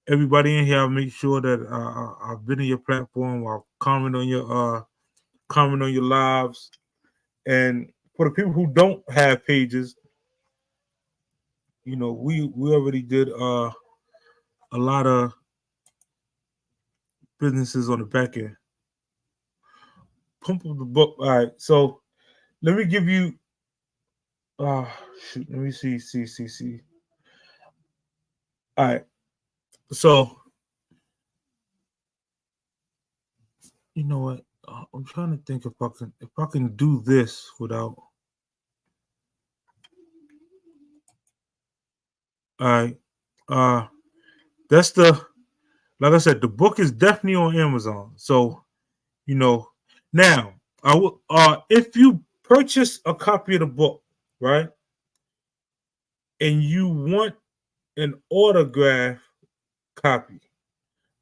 Everybody in here, I'll make sure that I've been in your platform. I'll comment on your lives, and for the people who don't have pages, we already did a lot of businesses on the back end. Pump up the book. All right, so let me give you. Let me see. All right, so you know what? I'm trying to think if I can do this without. All right, that's like I said, the book is definitely on Amazon. So now I will. If you purchase a copy of the book, right, and you want an autograph copy,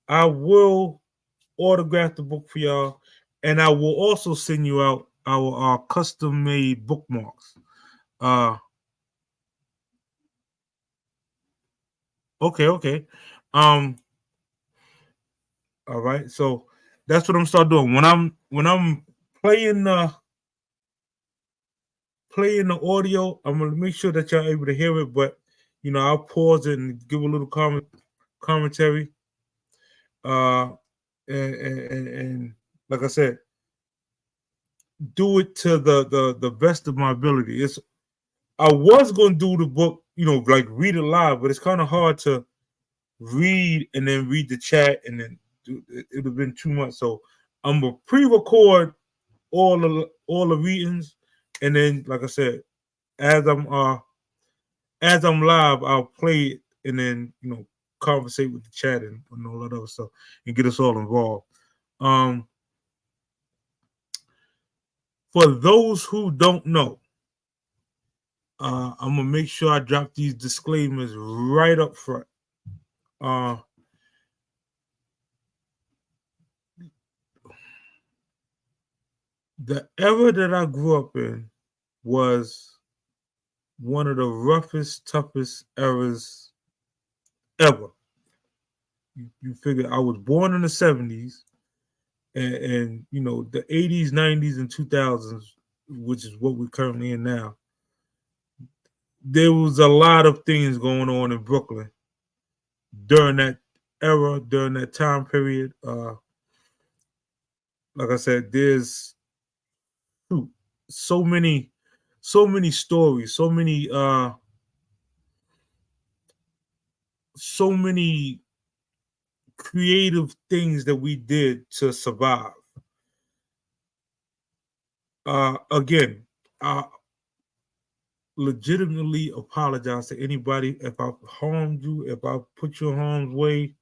I will autograph the book for y'all, and I will also send you out our custom made bookmarks. Okay. All right. So that's what I'm start doing when I'm playing the audio. I'm gonna make sure that y'all able to hear it, but I'll pause it and give a little commentary. And like I said, do it to the best of my ability. I was gonna do the book, like read it live, but it's kind of hard to read and then read the chat and then it would have been too much. So I'm gonna pre-record all the readings, and then like I said, as I'm live, I'll play it and then conversate with the chat and all that other stuff and get us all involved. For those who don't know, I'm gonna make sure I drop these disclaimers right up front. The era that I grew up in was one of the roughest, toughest eras ever. You figure I was born in the 70s, and you know, the 80s, 90s, and 2000s, which is what we're currently in now, there was a lot of things going on in Brooklyn during that era, during that time period. Like I said, there's so many stories, so many creative things that we did to survive. Again, I legitimately apologize to anybody if I harmed you, if I put you in harm's way.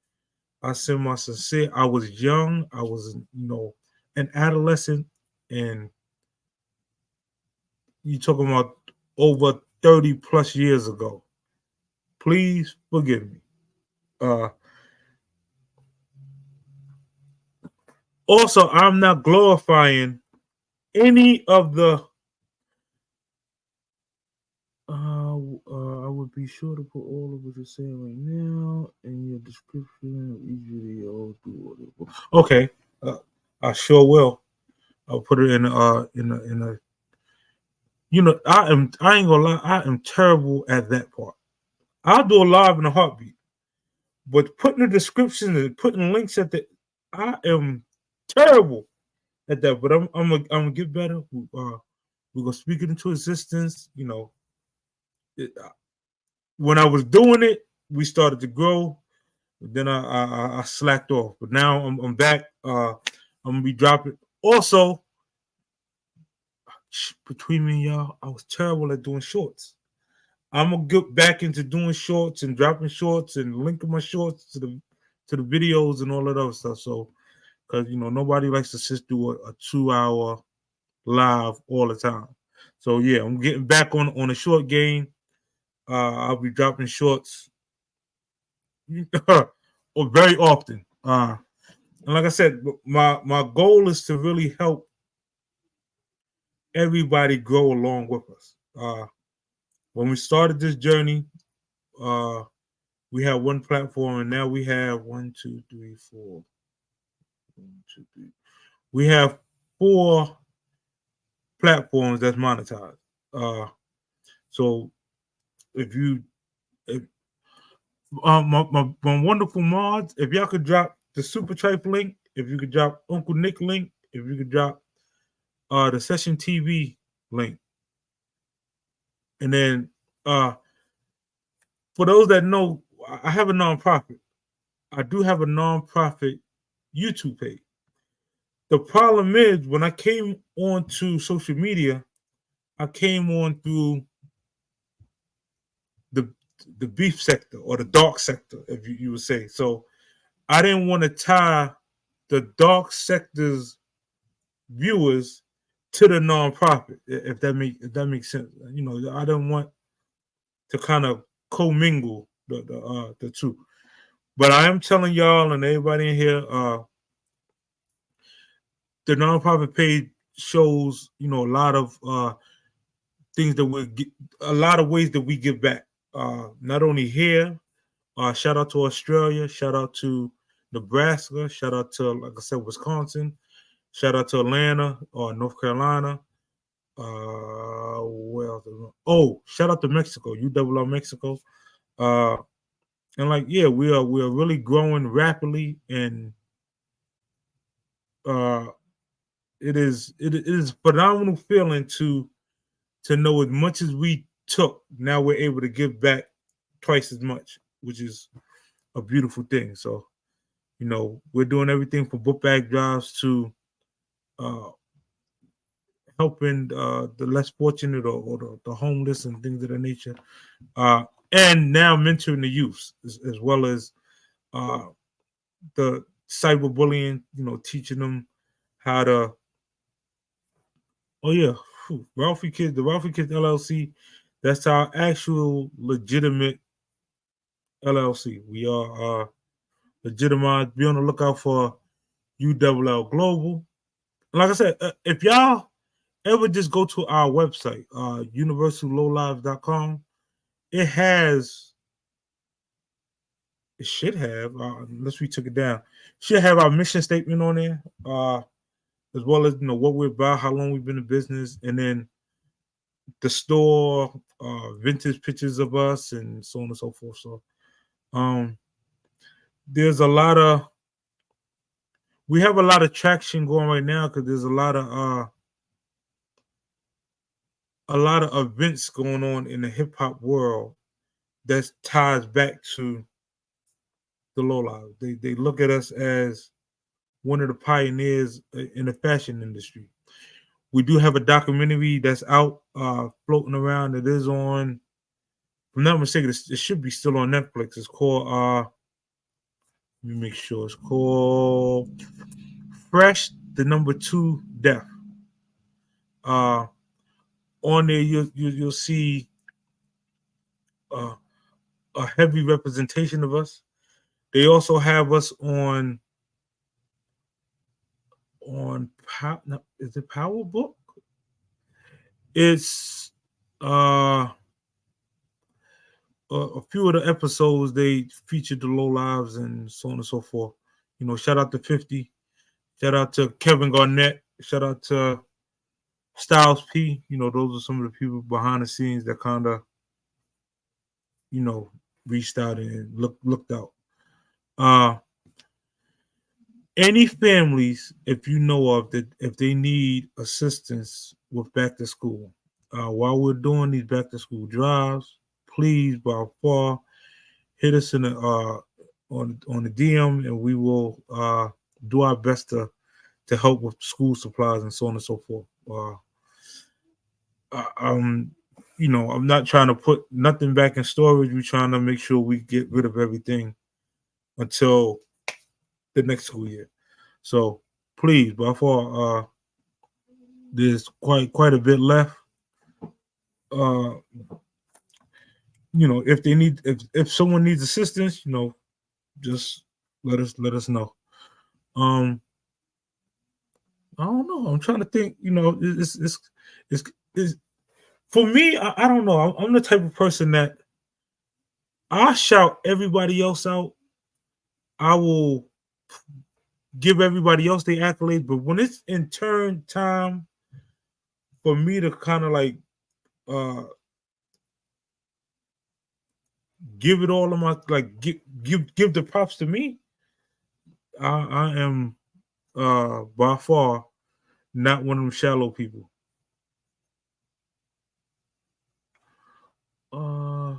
I send my sincere. I was young. I was, you know, an adolescent, and you talking about over 30 plus years ago. Please forgive me. Also, I'm not glorifying any of the. I would be sure to put all of what you're saying right now in your description of each video. Okay, I sure will. I'll put it in a. You know, I ain't gonna lie. I am terrible at that part. I'll do a live in a heartbeat, but putting the description and putting links at the, I am terrible at that. But I'm gonna get better. We're gonna speak it into existence. You know, when I was doing it, we started to grow. Then I slacked off, but now I'm back. I'm gonna be dropping. Also, between me and y'all, I was terrible at doing shorts. I'm gonna get back into doing shorts and dropping shorts and linking my shorts to the videos and all of that stuff. So, because you know nobody likes to sit through a 2 hour live all the time. So yeah, I'm getting back on a short game. I'll be dropping shorts or very often. And like I said, my goal is to really help everybody grow along with us. When we started this journey, we had one platform, and now we have 1, 2, 3, 4. 1, 2, 3. We have 4 platforms that's monetized. So if my wonderful mods, if y'all could drop the Super Tripe link, if you could drop Uncle Nick link, if you could drop the Session TV link, and then for those that know, I have a nonprofit. I do have a nonprofit YouTube page. The problem is when I came onto social media, I came on through the beef sector or the dark sector, if you would say. So I didn't want to tie the dark sector's viewers to the nonprofit, if that makes sense. You know, I didn't want to kind of commingle the two. But I am telling y'all and everybody in here, the nonprofit page shows, you know, a lot of things that we get, a lot of ways that we give back. Not only here, shout out to Australia, shout out to Nebraska, shout out to, like I said, Wisconsin, shout out to Atlanta or North Carolina. Oh, shout out to Mexico, UWL Mexico. And like, yeah, we are really growing rapidly, and it is a phenomenal feeling to know as much as we took, now we're able to give back twice as much, which is a beautiful thing. So, you know, we're doing everything from book bag drives to helping the less fortunate or the homeless and things of that nature. And now mentoring the youth as well as the cyberbullying, you know, teaching them how to. Oh yeah, the Ralphie Kids LLC. That's our actual legitimate LLC. We are legitimized. Be on the lookout for UWL Global. Like I said, if y'all ever just go to our website, universallowlives.com, it it should have, unless we took it down, should have our mission statement on there, as well as what we're about, how long we've been in business, and then the store, vintage pictures of us, and so on and so forth. So, there's we have a lot of traction going right now because there's a lot of events going on in the hip hop world that ties back to the Low Lives. They look at us as one of the pioneers in the fashion industry. We do have a documentary that's out, floating around. It is on, if I'm not mistaken, it should be still on Netflix. It's called, let me make sure. It's called Fresh, the number 2 Death. On there, you'll see a heavy representation of us. They also have us on is it Power Book? It's a few of the episodes they featured the Low Lives and so on and so forth. Shout out to 50, shout out to Kevin Garnett, shout out to Styles P. Those are some of the people behind the scenes that kind of reached out and looked out. Any families, if you know of, that if they need assistance with back to school, while we're doing these back to school drives, please by far hit us in the on the DM, and we will do our best to help with school supplies and so on and so forth. I'm not trying to put nothing back in storage. We're trying to make sure we get rid of everything until the next school year. So please, by far, there's quite a bit left. If someone needs assistance, just let us know. I don't know. I'm trying to think. It's for me. I don't know. I'm the type of person that I shout everybody else out. I will give everybody else the accolades, but when it's in turn time for me to kind of like give it all of my, like, give the props to me, I am by far not one of them shallow people. I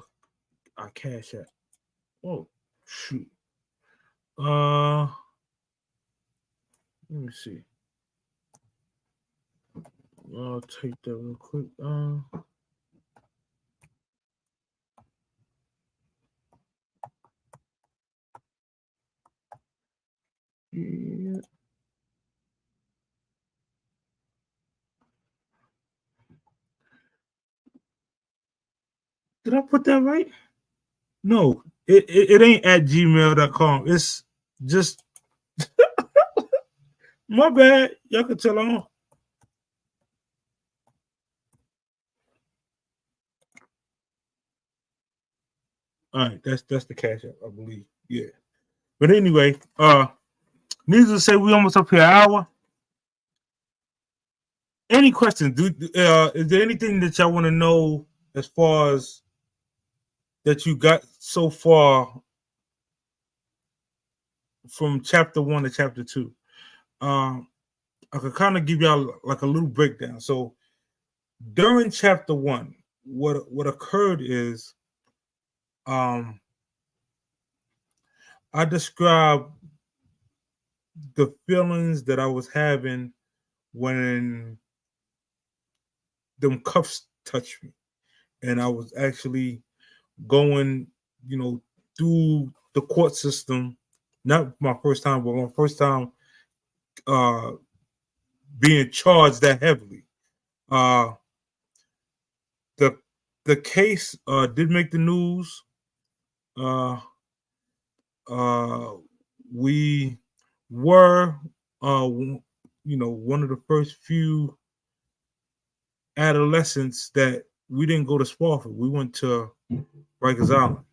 cash that. Oh shoot. Let me see. I'll take that real quick. Yeah. Did I put that right? No, it ain't at gmail.com. It's just my bad. Y'all can tell on. All right, that's the cash app, I believe. Yeah. But anyway, needless to say, we almost up here an hour. Any questions? Is there anything that y'all want to know as far as that you got so far from chapter 1 to chapter 2? I could kind of give y'all like a little breakdown. So during chapter 1, what occurred is I described the feelings that I was having when them cuffs touched me, and I was actually going, through the court system. Not my first time, but my first time being charged that heavily. The case did make the news. We were, one of the first few adolescents that we didn't go to Spofford. We went to Rikers Island.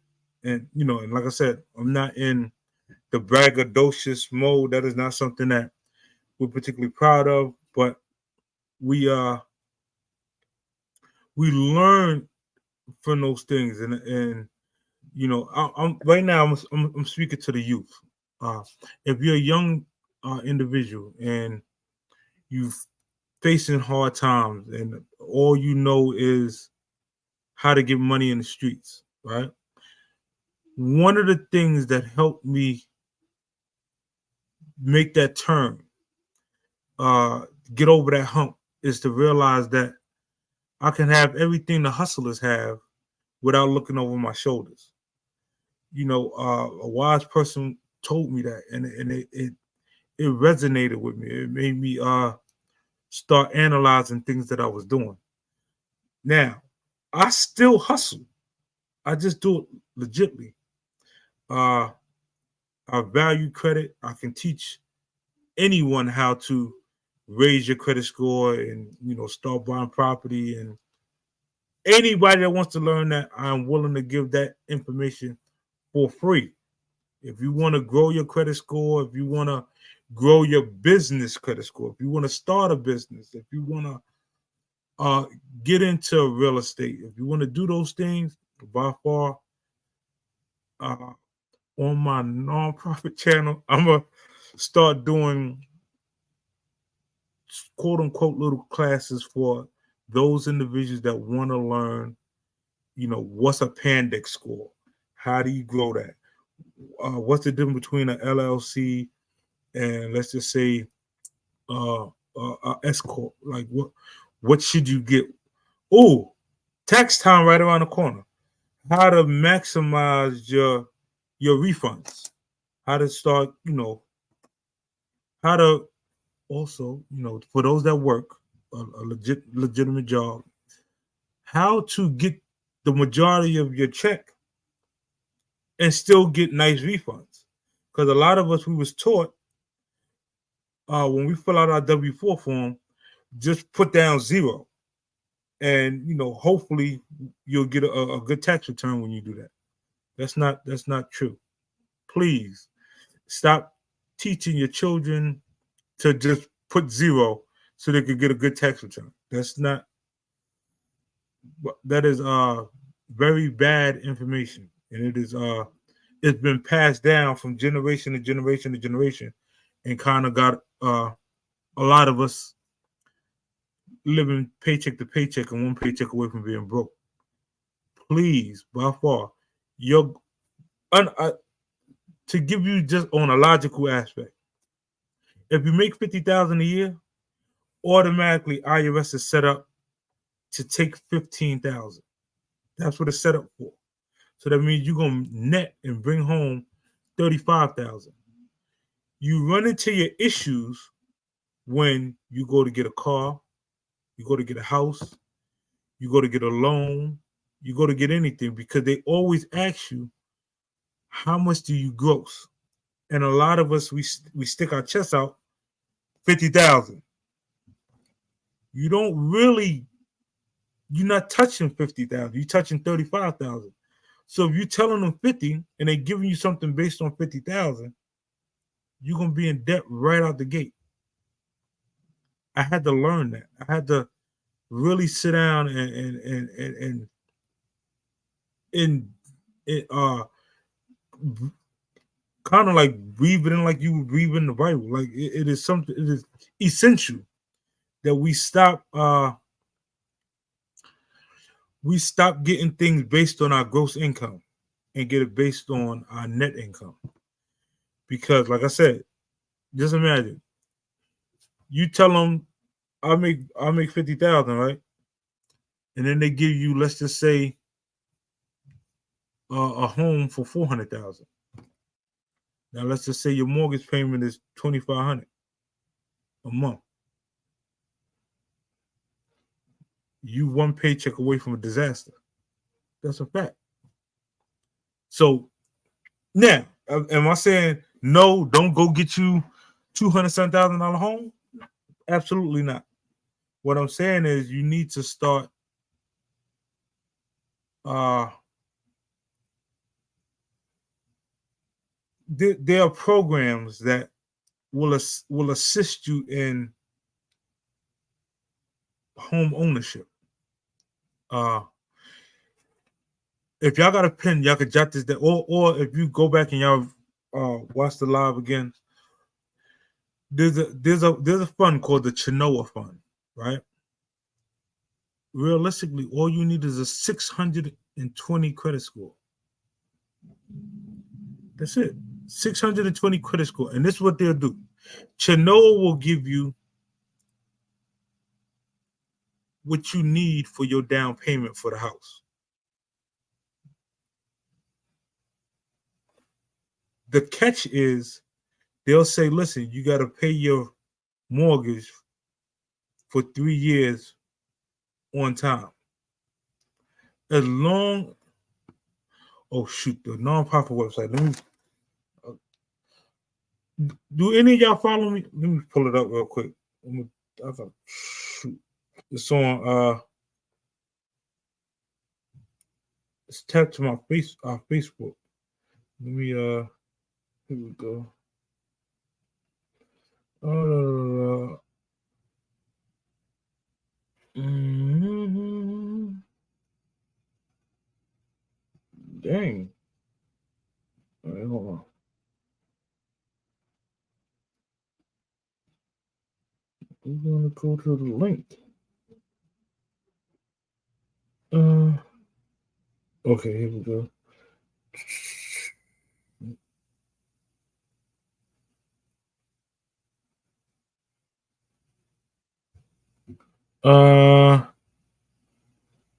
And and like I said, I'm not in the braggadocious mode. That is not something that we're particularly proud of, but we we learn from those things, and I'm right now. I'm speaking to the youth. If you're a young individual and you facing hard times, and all you know is how to get money in the streets, right? One of the things that helped me make that turn, get over that hump, is to realize that I can have everything the hustlers have without looking over my shoulders. A wise person told me that, and it resonated with me. It made me start analyzing things that I was doing. Now, I still hustle. I just do it legitly. Uh, I value credit. I can teach anyone how to raise your credit score and start buying property. And anybody that wants to learn that, I'm willing to give that information for free. If you want to grow your credit score, if you want to grow your business credit score, if you want to start a business, if you want to get into real estate, if you want to do those things, by far, on my nonprofit channel, I'm gonna start doing quote unquote little classes for those individuals that want to learn, what's a Pandex score? How do you grow that? What's the difference between an LLC and, let's just say, S corp? Like what should you get? Oh, tax time right around the corner. How to maximize your refunds? How to start? How to also, for those that work a legitimate job, how to get the majority of your check and still get nice refunds. Because a lot of us, we was taught when we fill out our W-4 form, just put down zero, and hopefully you'll get a good tax return when you do that. That's not true. Please stop teaching your children to just put zero so they could get a good tax return. That is very bad information, and it's been passed down from generation to generation to generation, and kind of got a lot of us living paycheck to paycheck and one paycheck away from being broke. Please, by far, your to give you just on a logical aspect, if you make $50,000 a year, automatically IRS is set up to take $15,000. That's what it's set up for. So that means you're gonna net and bring home $35,000. You run into your issues when you go to get a car, you go to get a house, you go to get a loan, you go to get anything, because they always ask you, how much do you gross? And a lot of us, we stick our chest out, 50,000. You don't really, you're not touching 50,000. You're touching 35,000. So if you're telling them 50 and they're giving you something based on 50,000, you're gonna be in debt right out the gate. I had to learn that. I had to really sit down and kind of like breathe it in like you would breathe in the Bible. Like it is something. It is essential that we stop getting things based on our gross income and get it based on our net income. Because, like I said, just imagine you tell them I'll make 50,000, right? And then they give you, let's just say, a home for 400,000. Now let's just say your mortgage payment is 2,500 a month. You one paycheck away from a disaster. That's a fact. So now, am I saying no? Don't go get you $207,000 home. Absolutely not. What I'm saying is you need to start there are programs that will assist you in home ownership. If y'all got a pen, y'all could jot this down, or if you go back and y'all watch the live again, there's a fund called the Chenoa Fund, right? Realistically, all you need is a 620 credit score. That's it. 620 credit score. And this is what they'll do. Chenoa will give you what you need for your down payment for the house. The catch is they'll say, listen, you got to pay your mortgage for 3 years on time. As long, oh shoot, the nonprofit website. Let me, do any of y'all follow me? Let me pull it up real quick. Shoot. It's on it's tapped to my Facebook. Let me here we go. Dang. All right, hold on. We're gonna go to the link. Okay, here we go.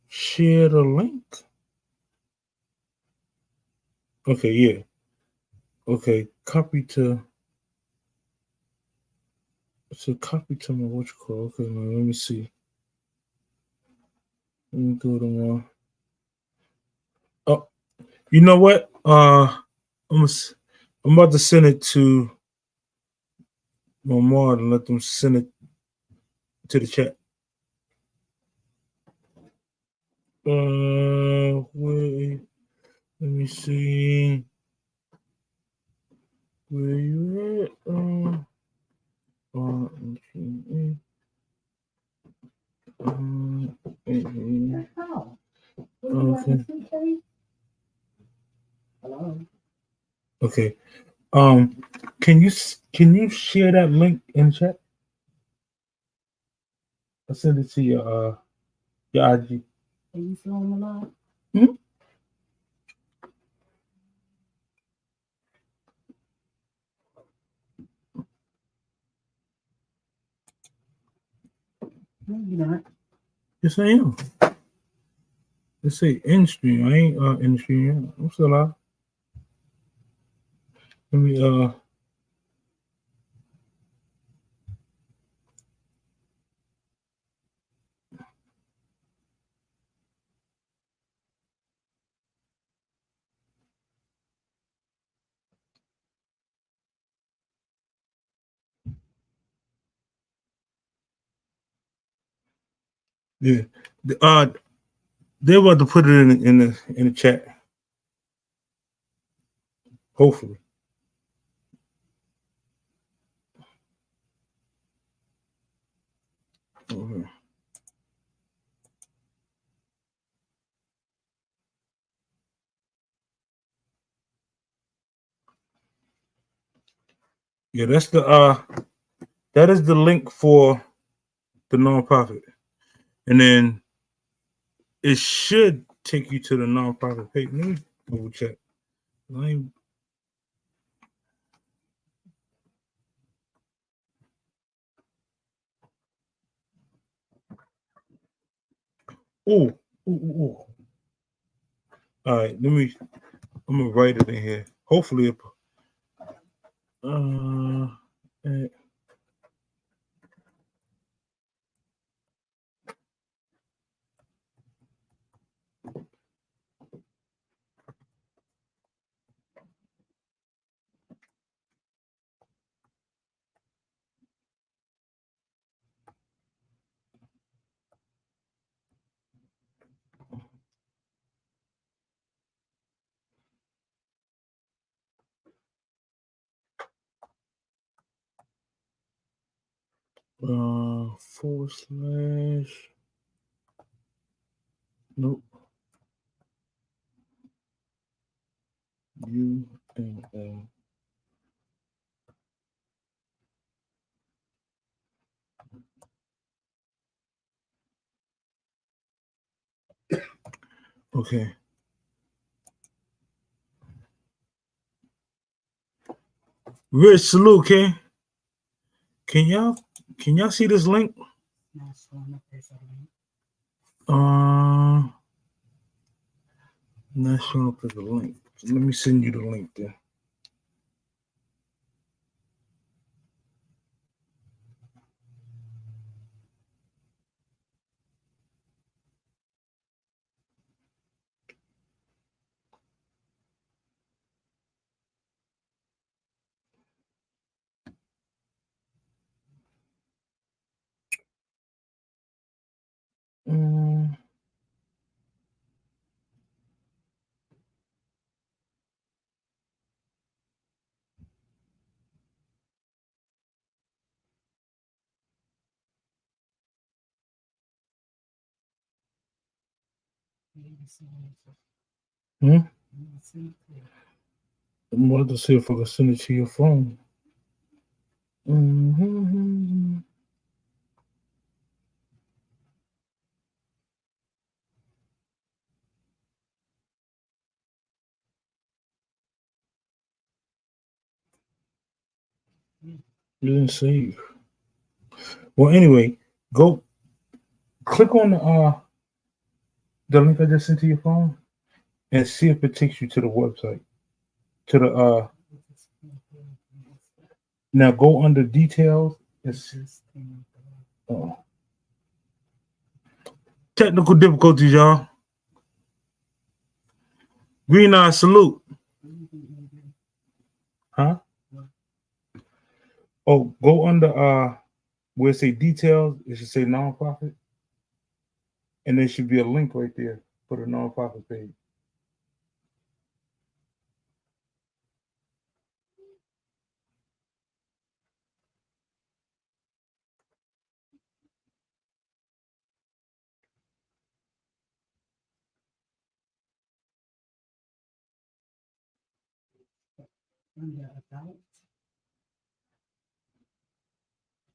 Share the link. Okay, yeah. Okay, copy to. So copy to my what you call. Okay, now let me see. Let me go to my. Oh, you know what? I'm about to send it to my mom and let them send it to the chat. Wait. Let me see. Where you at? Okay. Can you share that link in chat? I'll send it to your IG. Are you still on the line? Hmm? No, you're not. Yes, I am. Let's say in stream. I ain't in stream yet. I'm still live. Let me yeah. They're about to put it in the chat. Hopefully. Okay. Yeah, that's that is the link for the nonprofit. And then it should take you to the nonprofit page. Let me double check. Oh. All right, I'm gonna write it in here. Hopefully it / nope. UNL. Okay. Rich, salute, King. Can y'all see this link? Not showing up as a link. Not showing up as a link. Let me send you the link then. Hmm? I'm about to see if I can send it to your phone. Mm-hmm. You didn't save. Well, anyway, go click on the link I just sent to your phone and see if it takes you to the website. To the now go under details. Oh. Technical difficulties, y'all. Green Eye, salute. Huh? Oh, go under where it say details, it should say nonprofit. And there should be a link right there for the nonprofit page.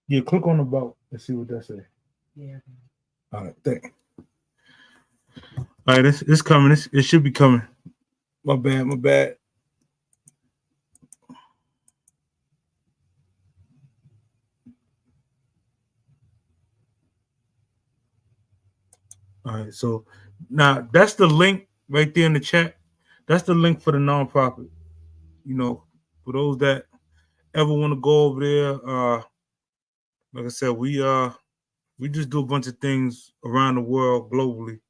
Yeah, click on about and see what that say. Yeah. All right, thank. All right, it's coming. It should be coming. My bad. All right, so now that's the link right there in the chat. That's the link for the nonprofit. You know, for those that ever want to go over there, like I said, we just do a bunch of things around the world globally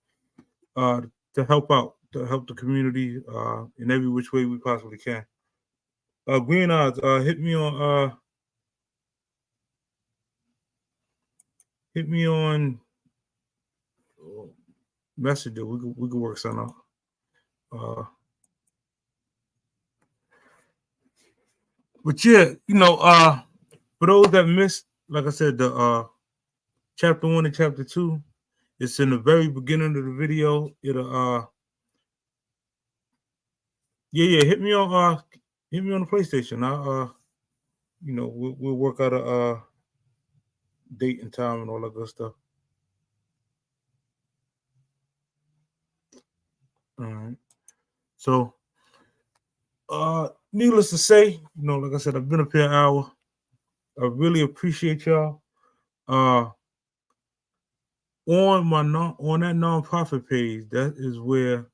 to help out, to help the community in every which way we possibly can. Green Odds, hit me on Messenger. We could work something out. But yeah, for those that missed, like I said, the chapter 1 and chapter 2, it's in the very beginning of the video. It'll hit me on the PlayStation. We'll work out a date and time and all that good stuff. All right. So needless to say, like I said, I've been up here an hour. I really appreciate y'all. On that nonprofit page, that is where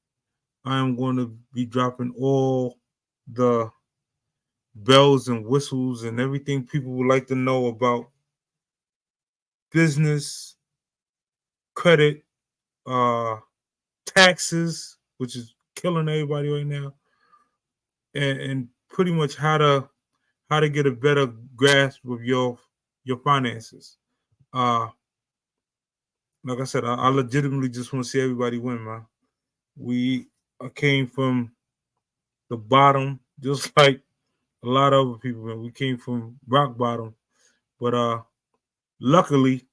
I am going to be dropping all the bells and whistles and everything people would like to know about business, credit, taxes, which is killing everybody right now, and pretty much how to get a better grasp of your finances. Like I said, I legitimately just want to see everybody win, man. I came from the bottom, just like a lot of other people, man. We came from rock bottom, but luckily,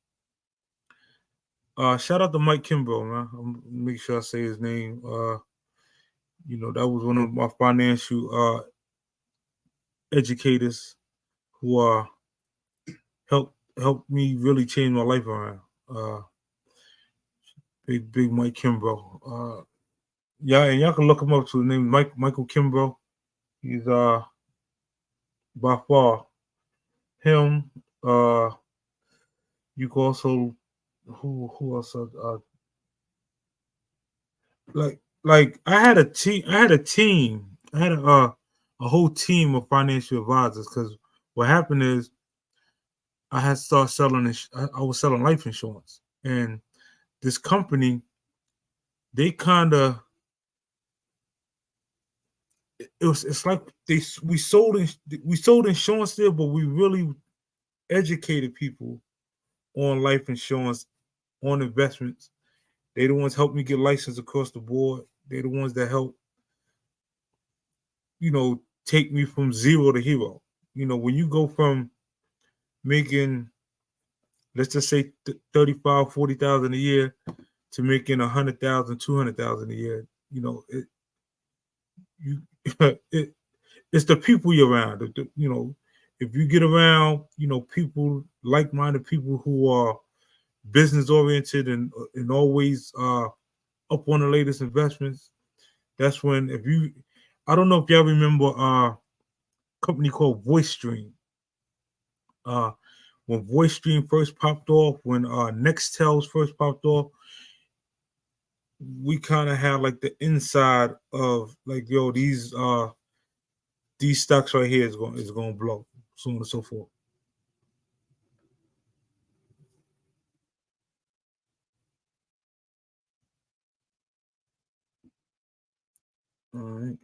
shout out to Mike Kimbrough, man. I'm make sure I say his name. That was one of my financial educators who helped me really change my life around. Big Mike Kimbrough. Yeah, and y'all can look him up to the name Michael Kimbrough. He's by far him. You can also who else? Like I had a team. I had a whole team of financial advisors because what happened is I had started selling. I was selling life insurance, and this company they kind of it's like we sold insurance there, but we really educated people on life insurance, on investments. They the ones helped me get licensed across the board. They're the ones that help, take me from zero to hero. When you go from making, let's just say 35, 40,000 a year to making 100,000, 200,000 a year, you it's the people you're around. If you get around, people, like-minded people who are business oriented and always up on the latest investments, that's when I don't know if y'all remember a company called VoiceStream. When VoiceStream first popped off, when Nextels first popped off, we kind of had like the inside of like, yo, these stocks right here is going to blow, so on and so forth. All right,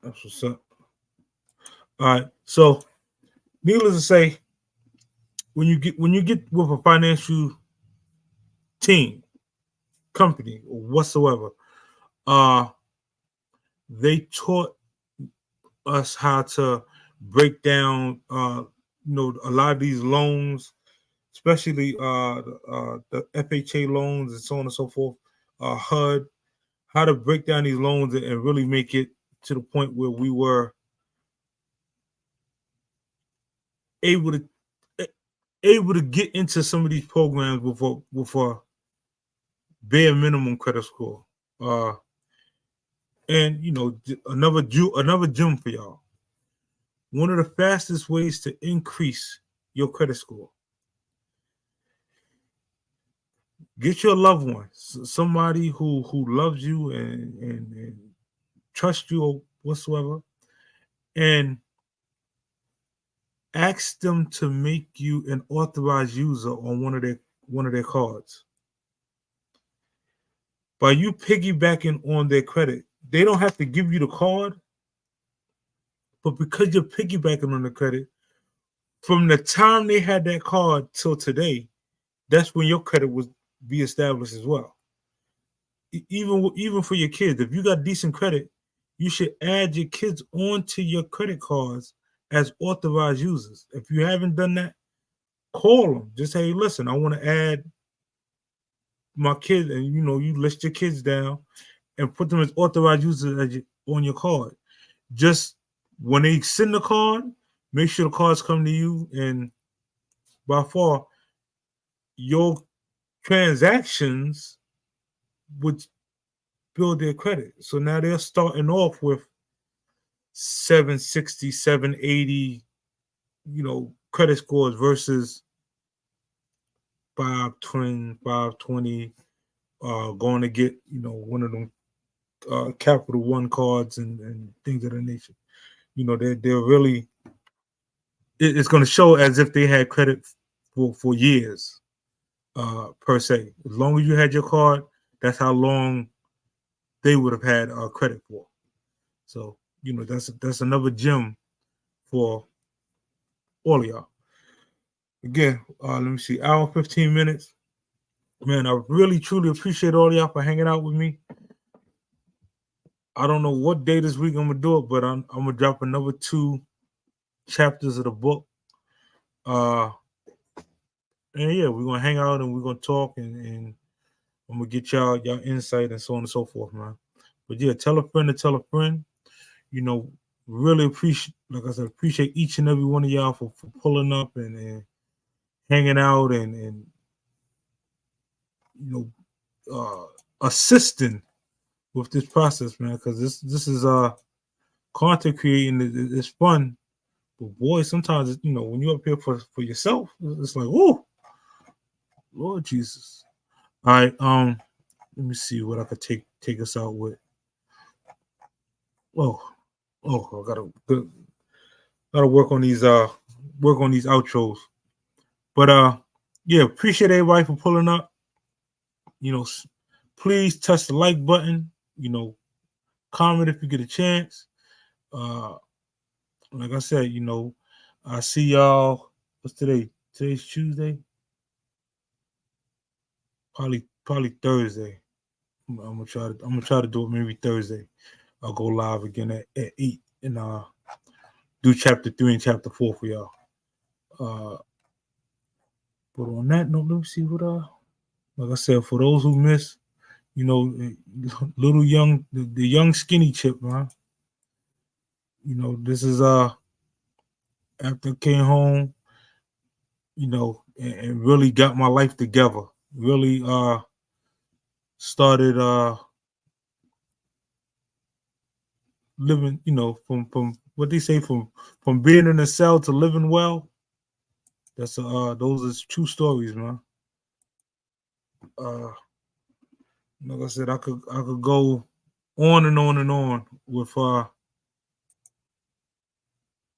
that's what's up. All right, so needless to say, when you get with a financial team, company, or whatsoever, they taught us how to break down, a lot of these loans, especially the FHA loans and so on and so forth, HUD, how to break down these loans and really make it to the point where we were able to get into some of these programs with a bare minimum credit score. And another gem for y'all. One of the fastest ways to increase your credit score: get your loved one, somebody who loves you and trusts you or whatsoever, and ask them to make you an authorized user on one of their cards. By you piggybacking on their credit, they don't have to give you the card, but because you're piggybacking on the credit, from the time they had that card till today, that's when your credit was be established as well. Even for your kids, if you got decent credit, you should add your kids onto your credit cards as authorized users. If you haven't done that, call them. Just say, listen, I want to add my kid, and you list your kids down and put them as authorized users on your card. Just when they send the card, make sure the cards come to you, and by far your transactions would build their credit. So now they're starting off with 760, 780, credit scores versus 520, going to get, one of them Capital One cards and things of that nature. They're really, it's going to show as if they had credit for years, per se. As long as you had your card, that's how long they would have had credit for. So, that's another gem for all of y'all. Again, let me see, hour 15 minutes. Man, I really truly appreciate all y'all for hanging out with me. I don't know what day this week I'm gonna do it, but I'm gonna drop another 2 chapters of the book. And yeah, we're gonna hang out and we're gonna talk and I'm gonna get y'all insight and so on and so forth, man. But yeah, tell a friend to tell a friend. You know, really appreciate, like I said, appreciate each and every one of y'all for pulling up and hanging out and you know assisting with this process, man. Because this is content creating. It's fun, but boy, sometimes it's, you know, when you're up here for yourself, it's like, oh, Lord Jesus. All right, let me see what I could take us out with. Oh, I gotta work on these outros. But yeah, appreciate everybody for pulling up. You know, please touch the like button. You know, comment if you get a chance. Like I said, you know, I see y'all. What's today? Today's Tuesday. Probably Thursday. I'm gonna try to do it maybe Thursday. I'll go live again at 8 and do chapter 3 and chapter 4 for y'all. But on that note, let me see what like I said, for those who missed, you know, little young the young skinny chip, man. You know, this is after I came home, you know, and really got my life together. Really started living, you know, from what they say, from being in a cell to living well. That's those are true stories, man. Like I said, I could go on and on and on with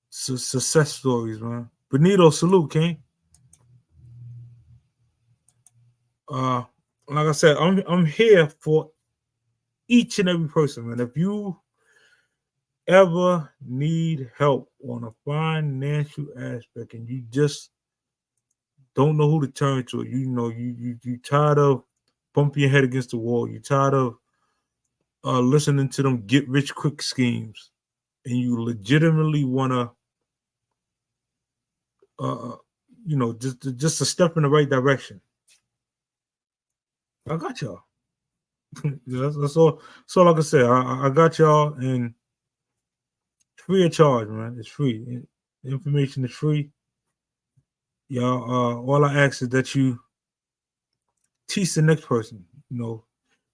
success stories, man. Benito, salute, King. Like I said, I'm here for each and every person, man. If you ever need help on a financial aspect and you just don't know who to turn to, you know, you tired of bumping your head against the wall, you tired of listening to them get rich quick schemes, and you legitimately want to you know, just a step in the right direction, I got y'all. that's all. So like I said, I got y'all, and it's free of charge, man. It's free. The information is free. Y'all, all I ask is that you teach the next person. You know,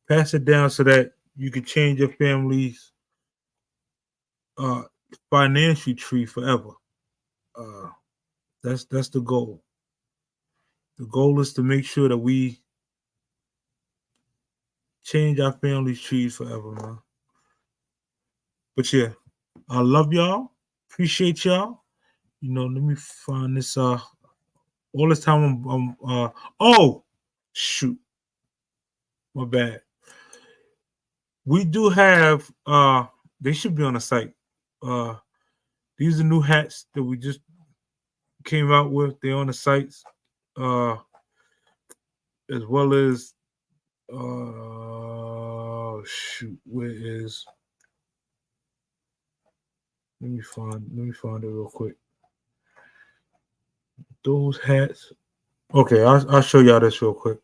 pass it down so that you can change your family's financial tree forever. That's the goal. The goal is to make sure that we change our family's trees forever, man. But yeah, I love y'all. Appreciate y'all. You know, let me find this. All this time I'm oh shoot, my bad. We do have they should be on the site. These are new hats that we just came out with. They're on the sites. As well as shoot, where is, let me find it real quick. Those hats. Okay, I'll show y'all this real quick.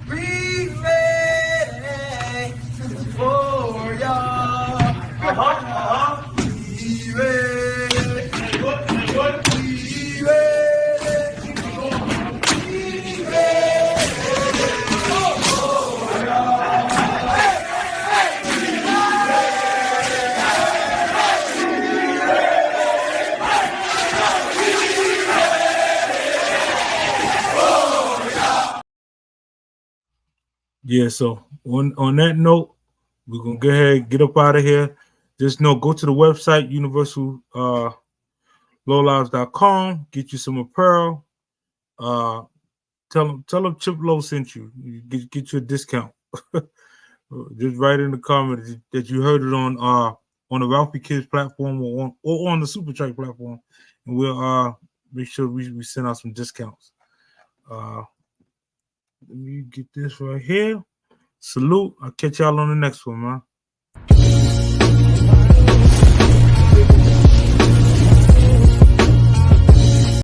Be ready for y'all. Be ready. Be ready. Be ready. Yeah, so on that note, we're gonna go ahead and get up out of here. Just know, go to the website, universallowlives.com, get you some apparel. Tell them Chip Low sent you. Get you a discount. Just write in the comments that you heard it on the Ralphie Kids platform or on the Supertrack platform, and we'll make sure we send out some discounts. Let me get this right here. Salute. I'll catch y'all on the next one, man.